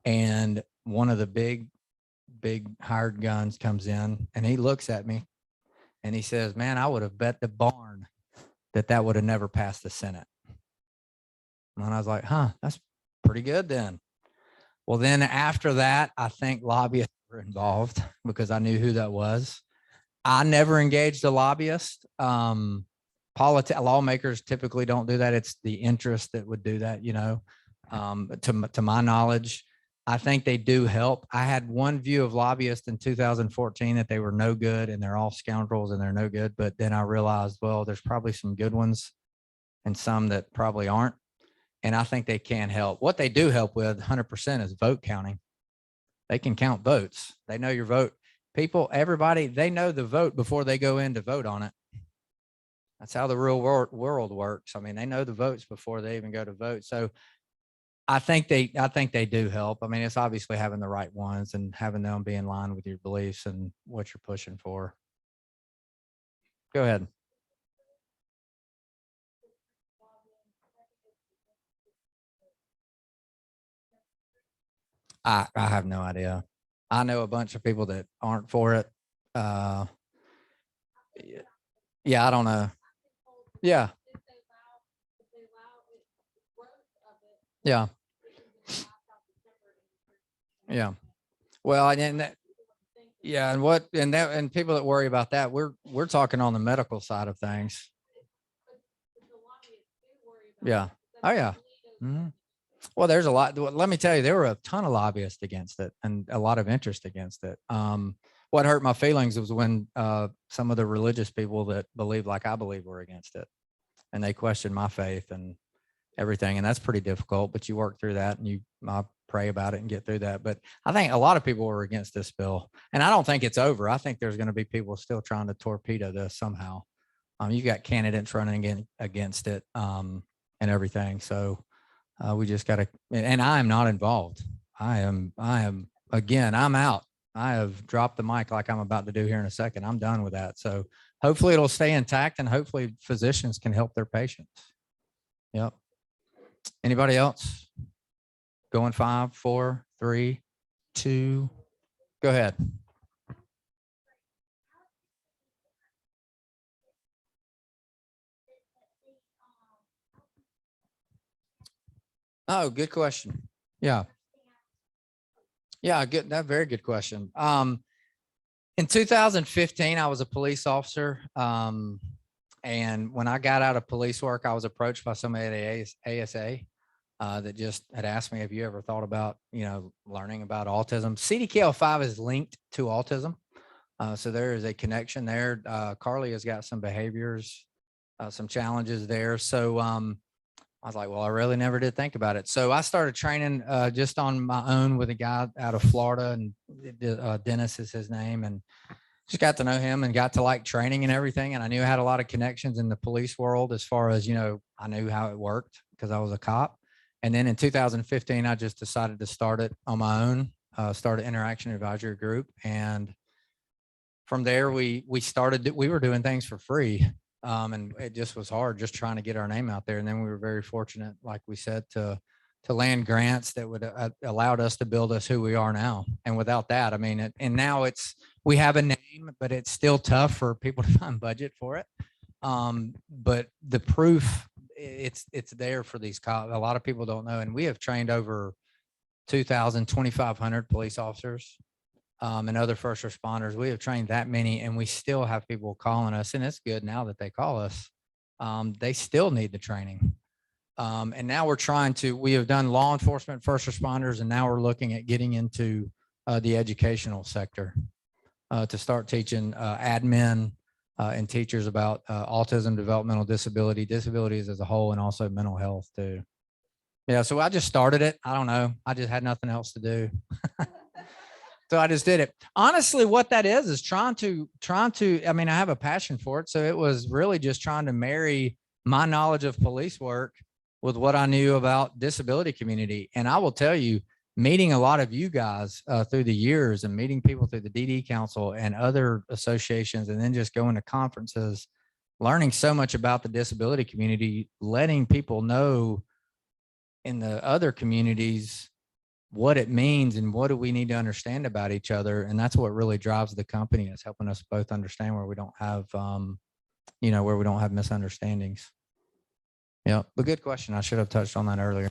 and one of the big hired guns comes in, and he looks at me and he says, man, I would have bet the barn that would have never passed the Senate. And I was like, that's pretty good then. Well, then after that, I think lobbyists were involved because I knew who that was. I never engaged a lobbyist. Lawmakers typically don't do that. It's the interest that would do that, to my knowledge. I think they do help. I had one view of lobbyists in 2014 that they were no good and they're all scoundrels and they're no good. But then I realized, well, there's probably some good ones and some that probably aren't. And I think they can help. What they do help with 100% is vote counting. They can count votes. They know your vote. Everybody, they know the vote before they go in to vote on it. That's how the real world works. I mean, they know the votes before they even go to vote. So I think they do help. I mean, it's obviously having the right ones and having them be in line with your beliefs and what you're pushing for. Go ahead. I have no idea. I know a bunch of people that aren't for it. Yeah, I don't know. Yeah. Yeah. Yeah. Well, and people that worry about that, we're talking on the medical side of things. Yeah. Oh yeah. Mm-hmm. Well, there's a lot. Let me tell you, there were a ton of lobbyists against it and a lot of interest against it. What hurt my feelings was when some of the religious people that believe like I believe were against it, and they questioned my faith and everything. And that's pretty difficult, but you work through that and I pray about it and get through that. But I think a lot of people were against this bill, and I don't think it's over. I think there's going to be people still trying to torpedo this somehow. You've got candidates running against it and everything. So we just got to, and I am not involved. I am, again, I'm out. I have dropped the mic like I'm about to do here in a second. I'm done with that. So hopefully it'll stay intact and hopefully physicians can help their patients. Yep. Anybody else? Going 5, 4, 3, 2, go ahead. Oh, good question. Yeah. Yeah, good. That very good question. In 2015, I was a police officer. And when I got out of police work, I was approached by somebody at ASA that just had asked me, have you ever thought about, learning about autism? CDKL5 is linked to autism. So there is a connection there. Carly has got some behaviors, some challenges there. So I was like, well, I really never did think about it. So I started training just on my own with a guy out of Florida, and Dennis is his name. And just got to know him and got to like training and everything. And I knew I had a lot of connections in the police world as far as, I knew how it worked because I was a cop. And then in 2015, I just decided to start it on my own, start an interaction advisory group. And from there, we were doing things for free. And it just was hard just trying to get our name out there. And then we were very fortunate, like we said, to land grants that would allowed us to build us who we are now. And without that, I mean, and now we have a name, but it's still tough for people to find budget for it. But the proof, it's there for these cops. A lot of people don't know. And we have trained over 2,500 police officers and other first responders. We have trained that many, and we still have people calling us. And it's good now that they call us. They still need the training. And now we have done law enforcement, first responders, and now we're looking at getting into the educational sector to start teaching admin and teachers about autism, developmental disabilities as a whole, and also mental health too. Yeah, so I just started it. I don't know. I just had nothing else to do. So I just did it. Honestly, what that is trying to, I mean, I have a passion for it. So it was really just trying to marry my knowledge of police work with what I knew about disability community. And I will tell you, meeting a lot of you guys through the years and meeting people through the DD Council and other associations, and then just going to conferences, learning so much about the disability community, letting people know in the other communities what it means and what do we need to understand about each other. And that's what really drives the company. It's helping us both understand where we don't have, where we don't have misunderstandings. Yeah, but good question. I should have touched on that earlier.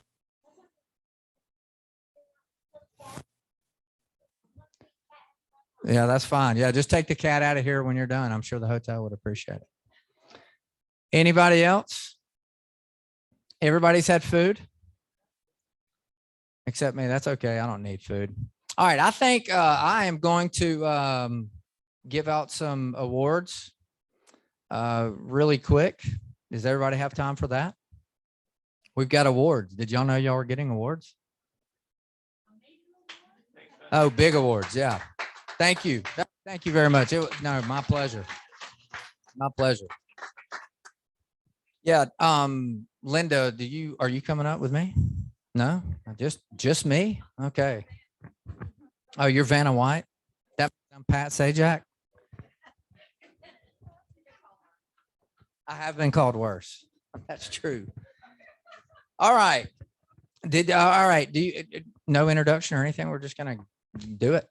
Yeah, that's fine. Yeah, just take the cat out of here when you're done. I'm sure the hotel would appreciate it. Anybody else? Everybody's had food? Except me. That's okay. I don't need food. All right. I think I am going to give out some awards really quick. Does everybody have time for that? We've got awards. Did y'all know y'all were getting awards? Oh, big awards. Yeah. Thank you. Thank you very much. No, my pleasure. My pleasure. Yeah. Linda, are you coming up with me? No, just me. Okay. Oh, you're Vanna White. I'm Pat Sajak. I have been called worse. That's true. All right. All right. Do you no introduction or anything? We're just gonna do it.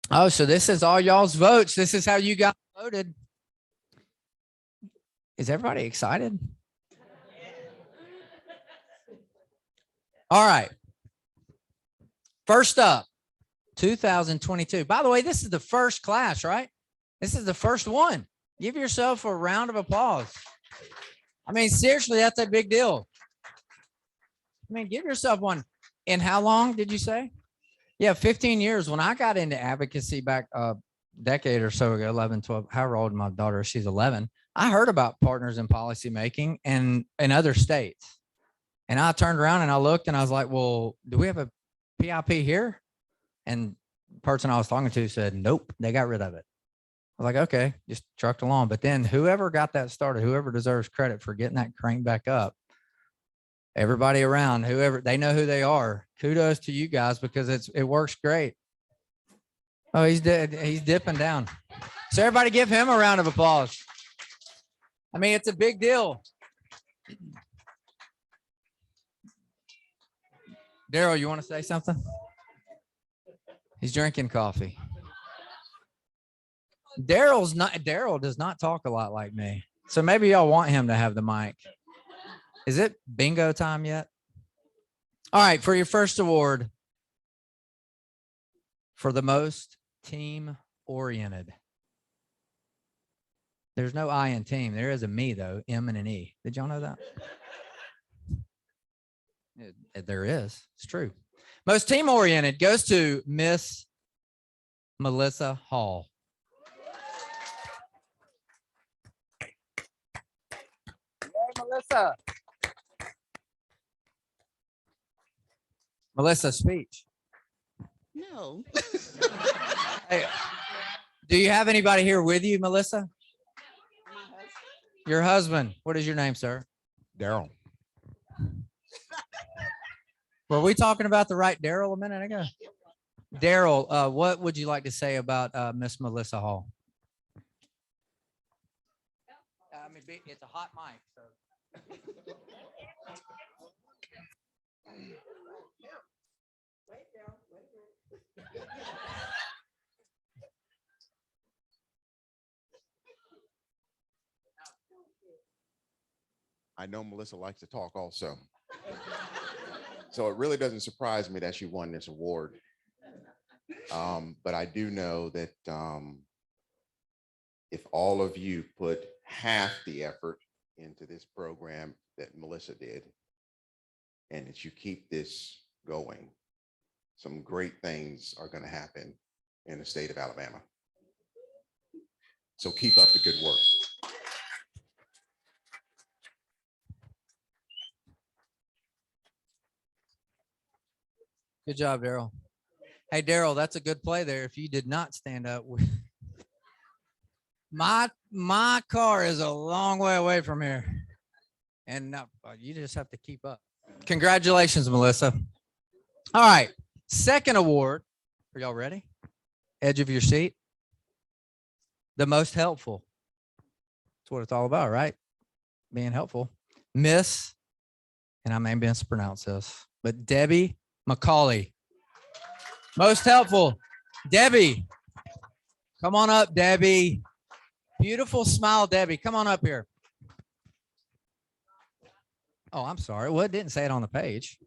Oh, so this is all y'all's votes. This is how you got voted. Is everybody excited? All right. First up, 2022. By the way, this is the first class, right? This is the first one. Give yourself a round of applause. I mean, seriously, that's a big deal. I mean, give yourself one. In how long did you say? Yeah, 15 years. When I got into advocacy back a decade or so ago, 11, 12, however old my daughter, she's 11. I heard about partners in policymaking and in other states. And I turned around and I looked and I was like, well, do we have a PIP here? And the person I was talking to said, nope, they got rid of it. I was like, okay, just trucked along. But then whoever got that started, whoever deserves credit for getting that crank back up, everybody around, whoever, they know who they are. Kudos to you guys because it works great. Oh, he's dead. He's dipping down. So everybody give him a round of applause. I mean, it's a big deal. Daryl, you want to say something? He's drinking coffee. Daryl does not talk a lot like me. So maybe y'all want him to have the mic. Is it bingo time yet? All right, for your first award for the most team oriented. There's no I in team. There is a me though, M and an E. Did y'all know that? There is. It's true. Most team oriented goes to Miss Melissa Hall. Yay, Melissa. Melissa, speech. No. Hey, do you have anybody here with you, Melissa? Your husband. What is your name, sir? Daryl. Were we talking about the right Daryl a minute ago? Daryl, what would you like to say about Miss Melissa Hall? I mean, it's a hot mic, so. I know Melissa likes to talk also. So it really doesn't surprise me that she won this award. But I do know that if all of you put half the effort into this program that Melissa did, and that you keep this going, some great things are going to happen in the state of Alabama. So keep up the good work. Good job, Daryl. Hey, Daryl, that's a good play there. If you did not stand up, my car is a long way away from here, and you just have to keep up. Congratulations, Melissa. All right, second award. Are y'all ready? Edge of your seat. The most helpful. That's what it's all about, right? Being helpful. Miss, and I may mispronounce this, but Debbie McCauley. Most helpful. Debbie. Come on up, Debbie. Beautiful smile, Debbie. Come on up here. Oh, I'm sorry. Well, it didn't say it on the page.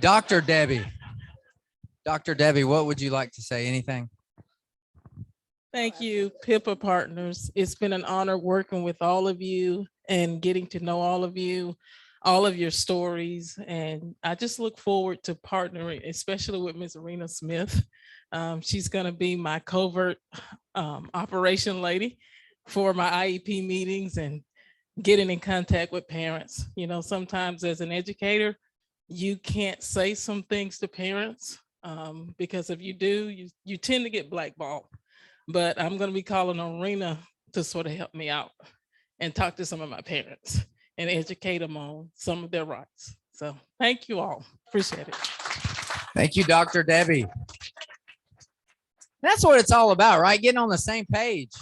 Dr. Debbie. Dr. Debbie, what would you like to say? Anything? Thank you, PIPA partners. It's been an honor working with all of you and getting to know all of you, all of your stories. And I just look forward to partnering, especially with Ms. Arena Smith. She's going to be my covert operation lady for my IEP meetings and getting in contact with parents. You know, sometimes as an educator, you can't say some things to parents because if you do, you tend to get blackballed. But I'm going to be calling Arena to sort of help me out and talk to some of my parents and educate them on some of their rights. So thank you all. Appreciate it. Thank you, Dr. Debbie. That's what it's all about, right? Getting on the same page.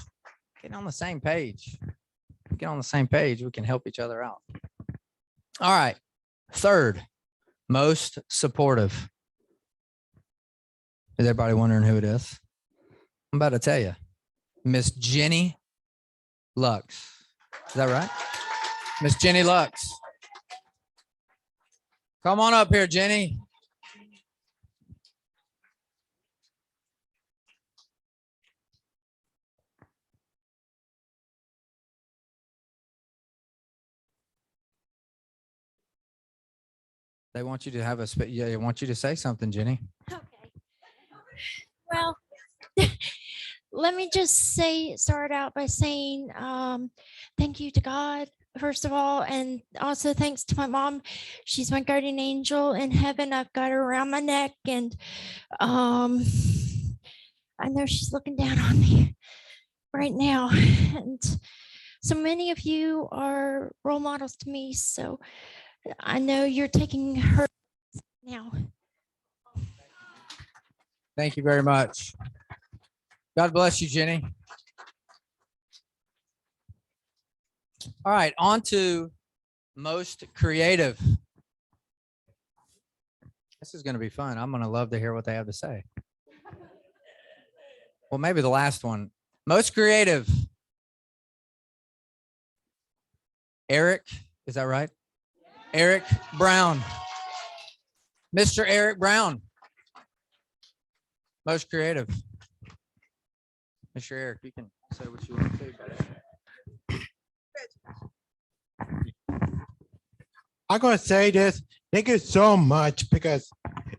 Getting on the same page. Get on the same page. We can help each other out. All right. Third, most supportive. Is everybody wondering who it is? I'm about to tell you. Miss Jenny Lux. Is that right? Miss Jenny Lux. Come on up here, Jenny. They want you to have yeah, they want you to say something, Jenny. Okay. Well, let me just start out by saying thank you to God, first of all, and also thanks to my mom. She's my guardian angel in heaven. I've got her around my neck, and I know she's looking down on me right now. And so many of you are role models to me, so I know you're taking her now. Thank you very much. God bless you, Jenny. All right, on to most creative. This is going to be fun. I'm going to love to hear what they have to say. Well, maybe the last one. Most creative. Eric, is that right? Eric Brown. Mr. Eric Brown. Most creative. Mr. Eric, you can say what you want to say about it. I'm going to say this. Thank you so much because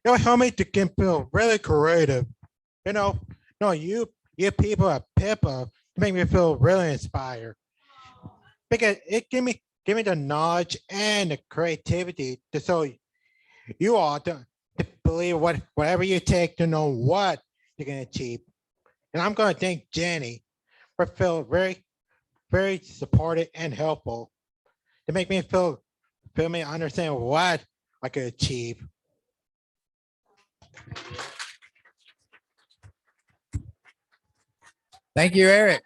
you help me to get feel really creative. You people at PIPA make me feel really inspired because it give me the knowledge and the creativity to show you all to believe whatever you take to know what you're going to achieve. And I'm going to thank Jenny for feeling very, very supportive and helpful to make me feel me understand what I could achieve. Thank you, Eric.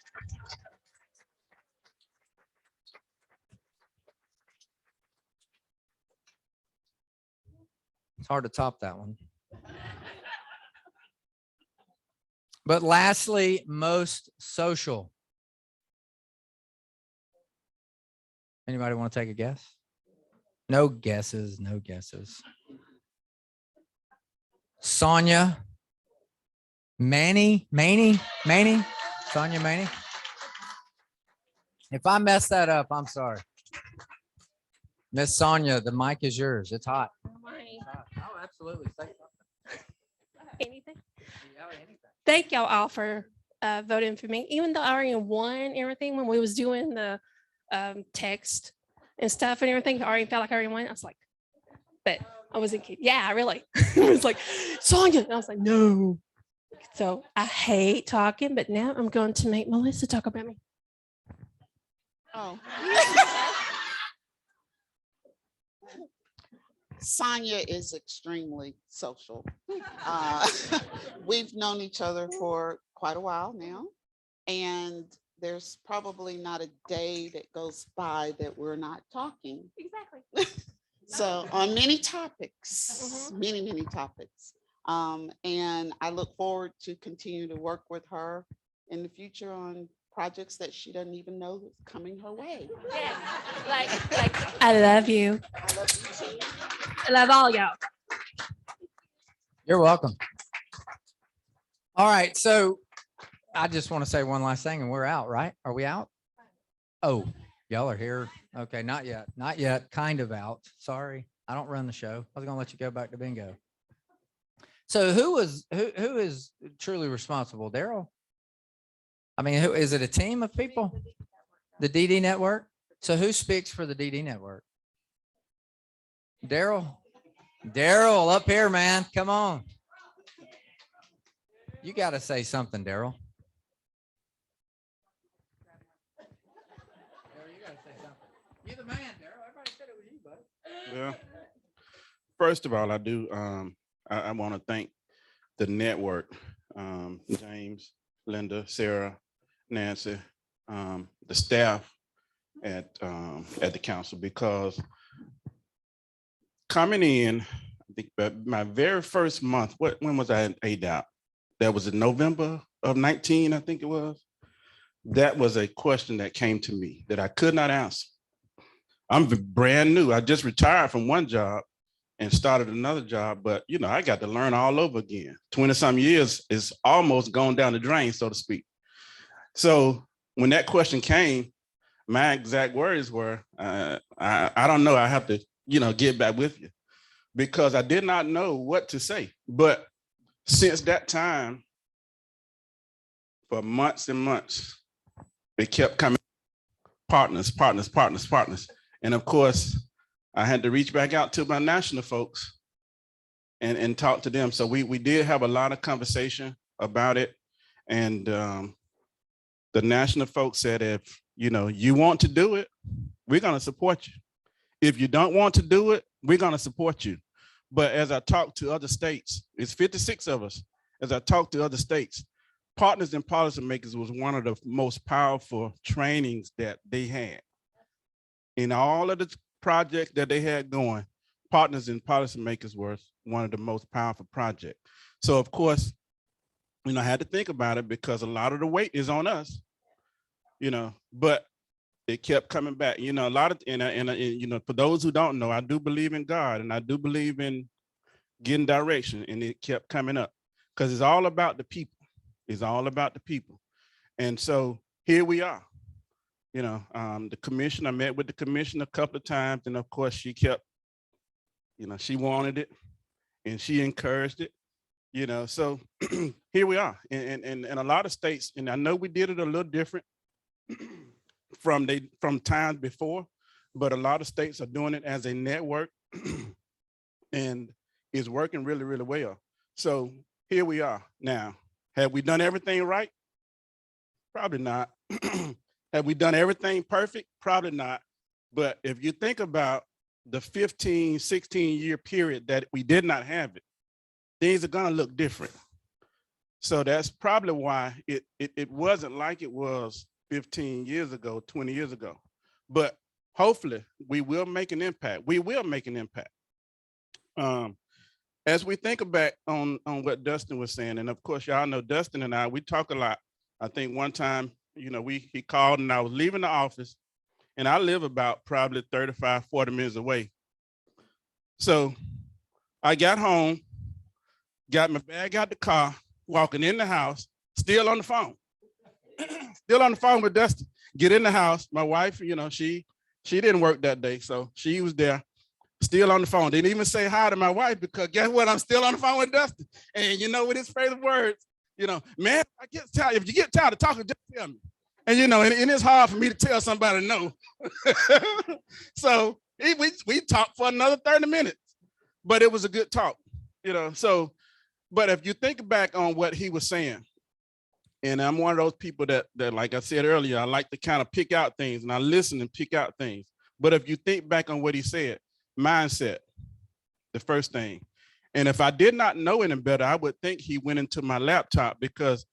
It's hard to top that one. But lastly, most social. Anybody want to take a guess? No guesses, no guesses. Sonia, Manny, Sonia Manny. If I mess that up, I'm sorry. Miss Sonia, the mic is yours. It's hot. It's hot. Oh, absolutely. Say something. Anything. Yeah, anything. Thank y'all all for voting for me. Even though I already won everything when we was doing the text and stuff and everything, I already felt like I already won. I was like, but I wasn't kidding. Yeah, really. It was like, Sonia. And I was like, no. So I hate talking, but now I'm going to make Melissa talk about me. Oh. Sonia is extremely social. We've known each other for quite a while now, and there's probably not a day that goes by that we're not talking. Exactly. So on many topics, many topics. And I look forward to continue to work with her in the future on projects that she doesn't even know is coming her way. Yeah, like I love you. I love you too. I love all y'all. You're welcome. All right. So I just want to say one last thing and we're out, right? Are we out? Oh, y'all are here. Okay. Not yet. Not yet. Kind of out. Sorry. I don't run the show. I was going to let you go back to bingo. So who is truly responsible? Daryl? I mean, who is it? A team of people? The DD network? So who speaks for the DD network? Daryl? Daryl up here, man. Come on. You got to say something, Daryl. You're the man, Daryl. Everybody said it was you, bud. Well, first of all, I want to thank the network, James, Linda, Sarah, Nancy, the staff at the council, because coming in, I think my very first month, when was I in ADOT? That was in November of 19, I think it was. That was a question that came to me that I could not answer. I'm brand new. I just retired from one job and started another job, but you know, I got to learn all over again. 20-some years is almost gone down the drain, so to speak. So when that question came, my exact words were, I don't know, I have to, get back with you, because I did not know what to say. But since that time, for months and months, it kept coming, partners. And of course, I had to reach back out to my national folks and talk to them. So we did have a lot of conversation about it. And the national folks said, if you want to do it, we're going to support you. If you don't want to do it, we're going to support you. But as I talked to other states, it's 56 of us. As I talked to other states, Partners and Policymakers was one of the most powerful trainings that they had. In all of the projects that they had going, Partners and Policymakers was one of the most powerful projects. So of course, I had to think about it, because a lot of the weight is on us, but it kept coming back. A lot of, and for those who don't know, I do believe in God and I do believe in getting direction, and it kept coming up because it's all about the people. It's all about the people. And so here we are. The commission, I met with the commission a couple of times, and of course she kept, she wanted it and she encouraged it, so here we are. And a lot of states, and I know we did it a little different from times before, but a lot of states are doing it as a network. And is working really, really well. So here we are now. Have we done everything right? Probably not. Have we done everything perfect? Probably not. But if you think about the 15, 16-year period that we did not have it, things are gonna look different. So that's probably why it wasn't like it was 15 years ago, 20 years ago. But hopefully we will make an impact. We will make an impact. As we think back on what Dustin was saying, and of course, y'all know Dustin and I, we talk a lot. I think one time, he called and I was leaving the office, and I live about probably 35, 40 minutes away. So I got home, got my bag out the car, walking in the house, still on the phone. Still on the phone with Dustin. Get in the house. My wife, she didn't work that day, so she was there, still on the phone. Didn't even say hi to my wife because guess what? I'm still on the phone with Dustin. And with his favorite words, man, I get tired. If you get tired of talking, just tell me. And and it's hard for me to tell somebody no. So we talked for another 30 minutes, but it was a good talk, So, but if you think back on what he was saying, and I'm one of those people that like I said earlier, I like to kind of pick out things and I listen and pick out things. But if you think back on what he said, mindset, the first thing. And if I did not know any better, I would think he went into my laptop, because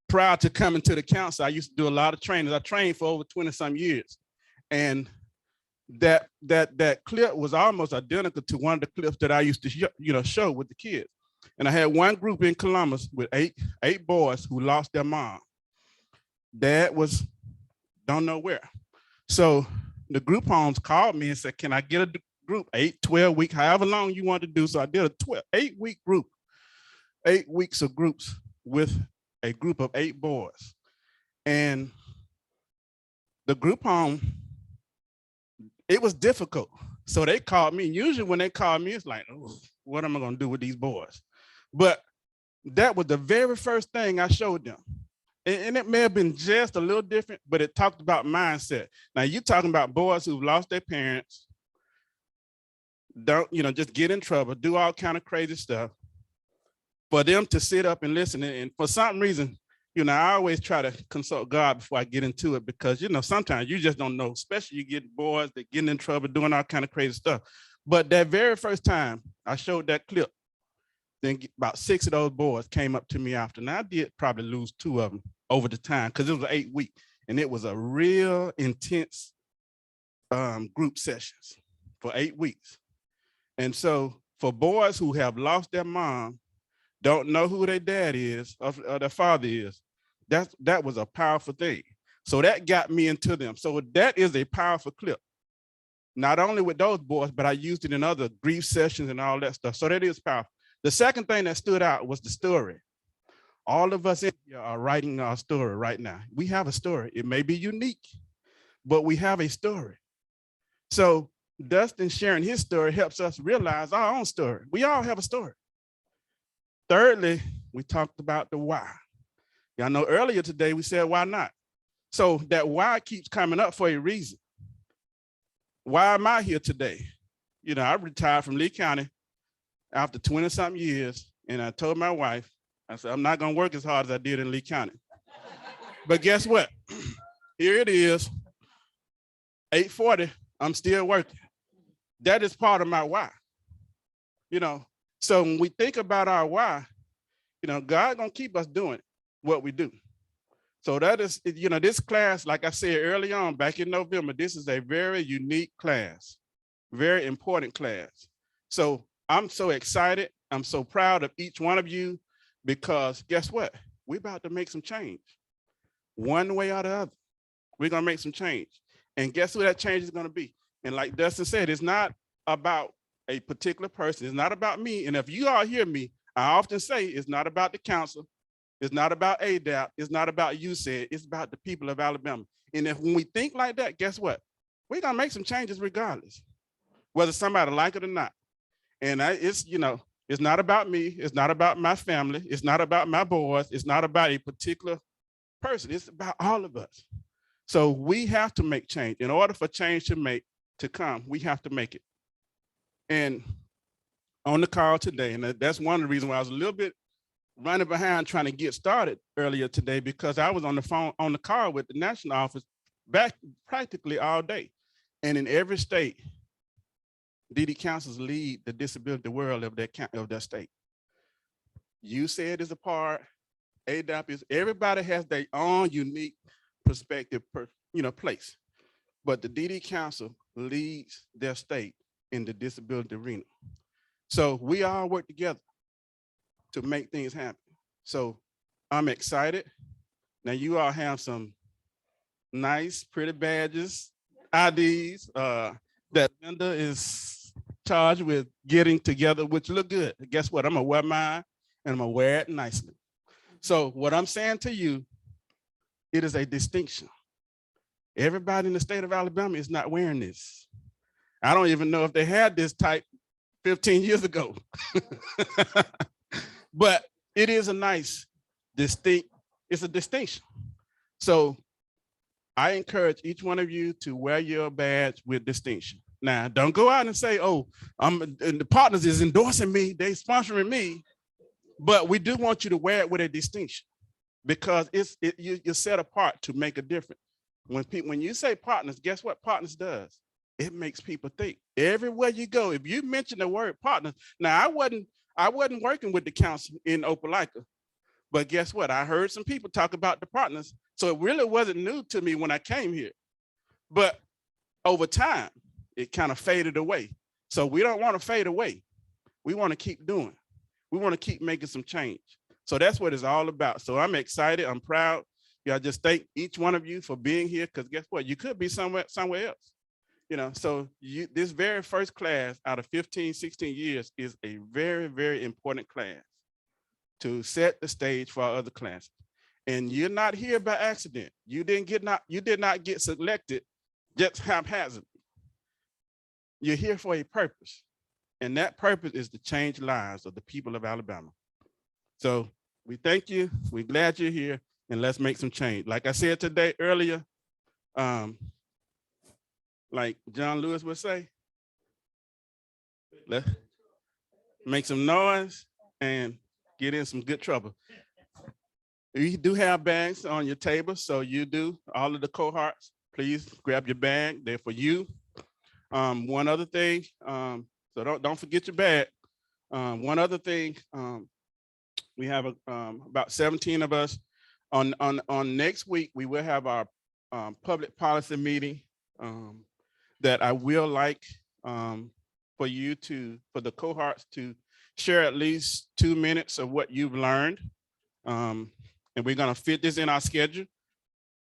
prior to coming to the council, I used to do a lot of training. I trained for over 20 some years. And that clip was almost identical to one of the clips that I used to show with the kids. And I had one group in Columbus with eight boys who lost their mom. Dad was don't know where. So the group homes called me and said, can I get a group, 8, 12 weeks, however long you want to do. So I did a 8-week group, 8 weeks of groups with a group of 8 boys. And the group home, it was difficult. So they called me. Usually when they call me, it's like, oh, what am I going to do with these boys? But that was the very first thing I showed them. And it may have been just a little different, but it talked about mindset. Now you're talking about boys who've lost their parents, don't, just get in trouble, do all kind of crazy stuff. For them to sit up and listen. And for some reason, I always try to consult God before I get into it, because, sometimes you just don't know, especially you get boys that get in trouble, doing all kind of crazy stuff. But that very first time I showed that clip, then about 6 of those boys came up to me after. Now I did probably lose 2 of them over the time, because it was 8 weeks and it was a real intense group sessions for 8 weeks. And so for boys who have lost their mom, don't know who their dad is or their father is, that was a powerful thing. So that got me into them. So that is a powerful clip. Not only with those boys, but I used it in other grief sessions and all that stuff. So that is powerful. The second thing that stood out was the story. All of us in here are writing our story right now. We have a story. It may be unique, but we have a story. So Dustin sharing his story helps us realize our own story. We all have a story. Thirdly, we talked about the why. Y'all know earlier today we said, why not? So that why keeps coming up for a reason. Why am I here today? I retired from Lee County after 20-something years, and I told my wife, I said, I'm not gonna work as hard as I did in Lee County. But guess what? Here it is, 8:40, I'm still working. That is part of my why. So when we think about our why, God gonna keep us doing what we do. So that is, this class, like I said early on, back in November, this is a very unique class, very important class. So I'm so excited. I'm so proud of each one of you, because guess what? We're about to make some change. One way or the other, we're gonna make some change. And guess who that change is gonna be? And like Dustin said, it's not about a particular person. It's not about me. And if you all hear me, I often say it's not about the council. It's not about ADAP. It's not about USAID. It's about the people of Alabama. And if when we think like that, guess what? We're gonna make some changes regardless, whether somebody like it or not. And it's not about me. It's not about my family. It's not about my boys. It's not about a particular person. It's about all of us. So we have to make change. In order for change to come, we have to make it. And on the call today. And that's one of the reasons why I was a little bit running behind trying to get started earlier today, because I was on the phone, on the call with the national office back practically all day. And in every state, DD councils lead the disability world of their state. USAID is a part, ADAP is, everybody has their own unique perspective place. But the DD Council leads their state in the disability arena. So we all work together to make things happen. So I'm excited. Now you all have some nice, pretty badges, IDs that Linda is charged with getting together, which look good. Guess what? I'm gonna wear mine and I'm gonna wear it nicely. So what I'm saying to you, it is a distinction. Everybody in the state of Alabama is not wearing this. I don't even know if they had this type 15 years ago. But it is a nice, it's a distinction. So I encourage each one of you to wear your badge with distinction. Now, don't go out and say, oh, and the partners is endorsing me, they sponsoring me. But we do want you to wear it with a distinction, because you're set apart to make a difference. When you say partners, guess what partners does? It makes people think. Everywhere you go, if you mention the word partners, now I wasn't working with the council in Opelika, but guess what? I heard some people talk about the partners. So it really wasn't new to me when I came here. But over time, it kind of faded away. So we don't want to fade away. We want to keep doing. We want to keep making some change. So that's what it's all about. So I'm excited. I'm proud. I just thank each one of you for being here, because guess what? You could be somewhere else. So this very first class out of 15, 16 years is a very, very important class to set the stage for our other classes. And you're not here by accident. You did not get selected just haphazardly. You're here for a purpose. And that purpose is to change lives of the people of Alabama. So we thank you. We're glad you're here, and let's make some change. Like I said today earlier, like John Lewis would say, let's make some noise and get in some good trouble. You do have bags on your table, so you do, all of the cohorts, please grab your bag, they're for you. One other thing, so don't forget your bag. One other thing, we have about 17 of us. On next week, we will have our public policy meeting that I will like for the cohorts to share at least 2 minutes of what you've learned. And we're gonna fit this in our schedule.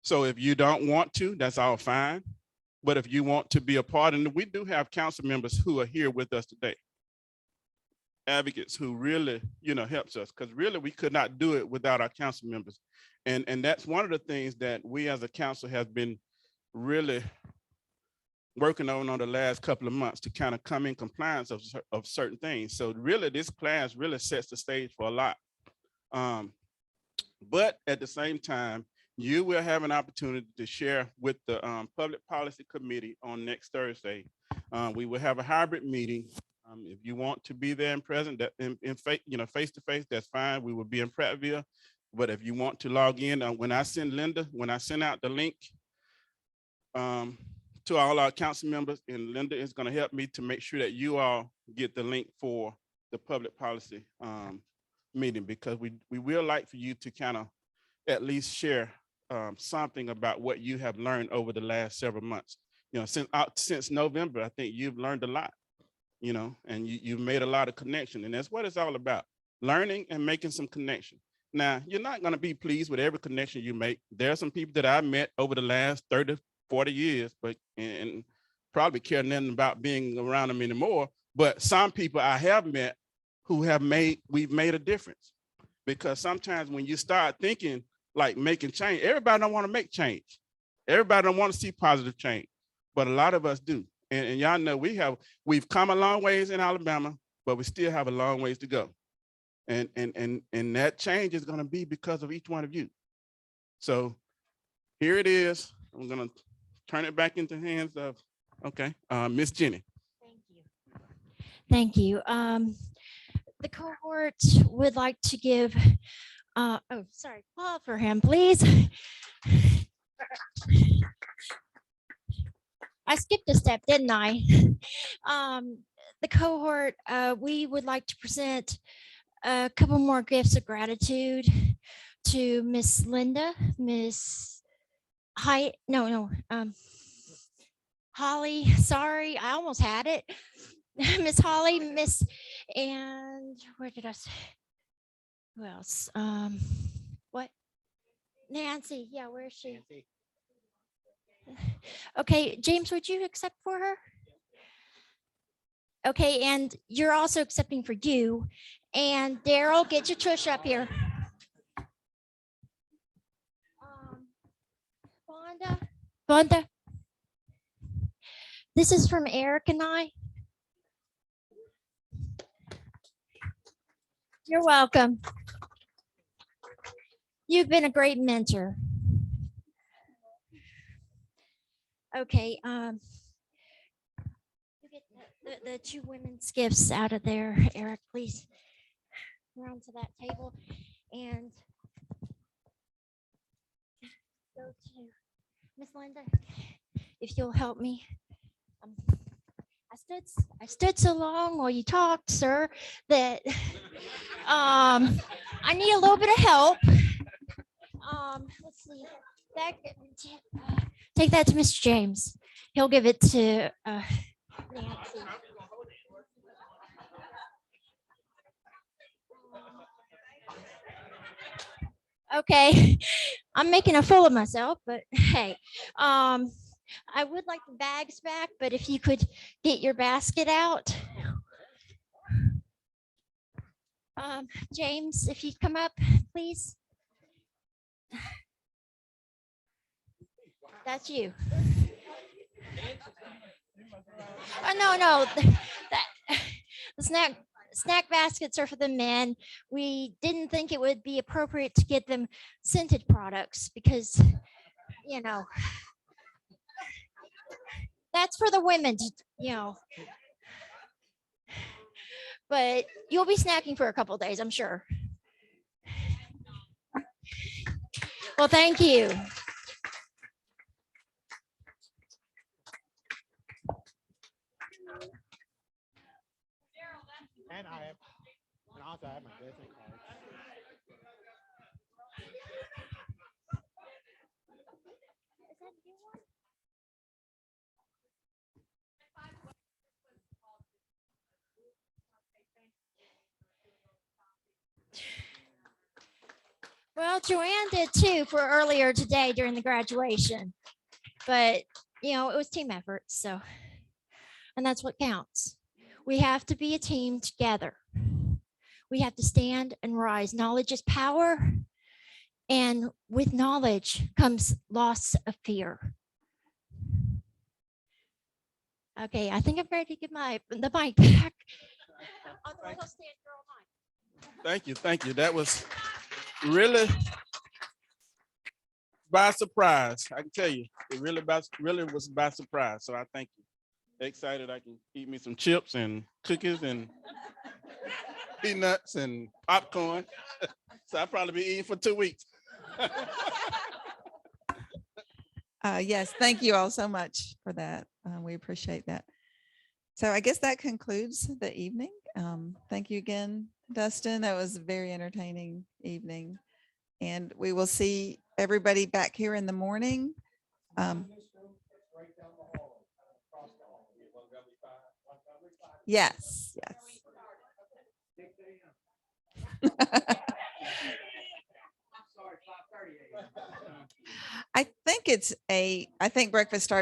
So if you don't want to, that's all fine. But if you want to be a part, and we do have council members who are here with us today, advocates who really, helps us, because really we could not do it without our council members. And that's one of the things that we as a council have been really working on the last couple of months to kind of come in compliance of certain things. So really this class really sets the stage for a lot. But at the same time, you will have an opportunity to share with the Public Policy Committee on next Thursday. We will have a hybrid meeting. If you want to be there and present, face to face, that's fine. We will be in Prattville. But if you want to log in, when I send out the link to all our council members, and Linda is going to help me to make sure that you all get the link for the public policy meeting, because we will like for you to kind of at least share something about what you have learned over the last several months. Since November, I think you've learned a lot, and you've made a lot of connection, and that's what it's all about, learning and making some connection. Now, you're not going to be pleased with every connection you make. There are some people that I met over the last 30, 40 years, and probably care nothing about being around them anymore. But some people I have met who we've made a difference. Because sometimes when you start thinking like making change, everybody don't want to make change. Everybody don't want to see positive change, but a lot of us do. And y'all know we've come a long ways in Alabama, but we still have a long ways to go. And that change is going to be because of each one of you. So here it is. I'm going to turn it back into hands of, Miss Jenny. Thank you. The cohort would like to give, oh, sorry, Paul for him, please. I skipped a step, didn't I? The cohort, we would like to present a couple more gifts of gratitude to Miss Linda, Miss Holly, sorry, I almost had it. Miss Holly, and where did I say? Who else? What? Nancy, yeah, where is she? Okay, James, would you accept for her? Okay, and you're also accepting for you. And Daryl, get your tush up here. Vonda, this is from Eric and I. You're welcome. You've been a great mentor. Okay, you get the two women's gifts out of there, Eric, please. Around to that table and go to Miss Linda, if you'll help me. I stood so long while you talked, sir, that I need a little bit of help. Let's see. Take that to Mr. James. He'll give it to Nancy. Okay, I'm making a fool of myself, but hey, I would like the bags back, but if you could get your basket out. James, if you'd come up, please. That's you. Oh, no, the snack baskets are for the men. We didn't think it would be appropriate to get them scented products because, you know, that's for the women, but you'll be snacking for a couple days, I'm sure. Well, thank you. And also I have my business card. Well, Joanne did too for earlier today during the graduation, but it was team effort. So, and that's what counts. We have to be a team together. We have to stand and rise. Knowledge is power. And with knowledge comes loss of fear. Okay, I think I'm ready to get the mic back. Otherwise, I'll stand here all night. Thank you. That was really by surprise. I can tell you, it really was by surprise. So I thank you. Excited I can eat me some chips and cookies and peanuts and popcorn. So I'll probably be eating for 2 weeks. Yes, thank you all so much for that. We appreciate that. So I guess that concludes the evening. Thank you again, Dustin. That was a very entertaining evening. And we will see everybody back here in the morning. Yes, yes. I think breakfast starts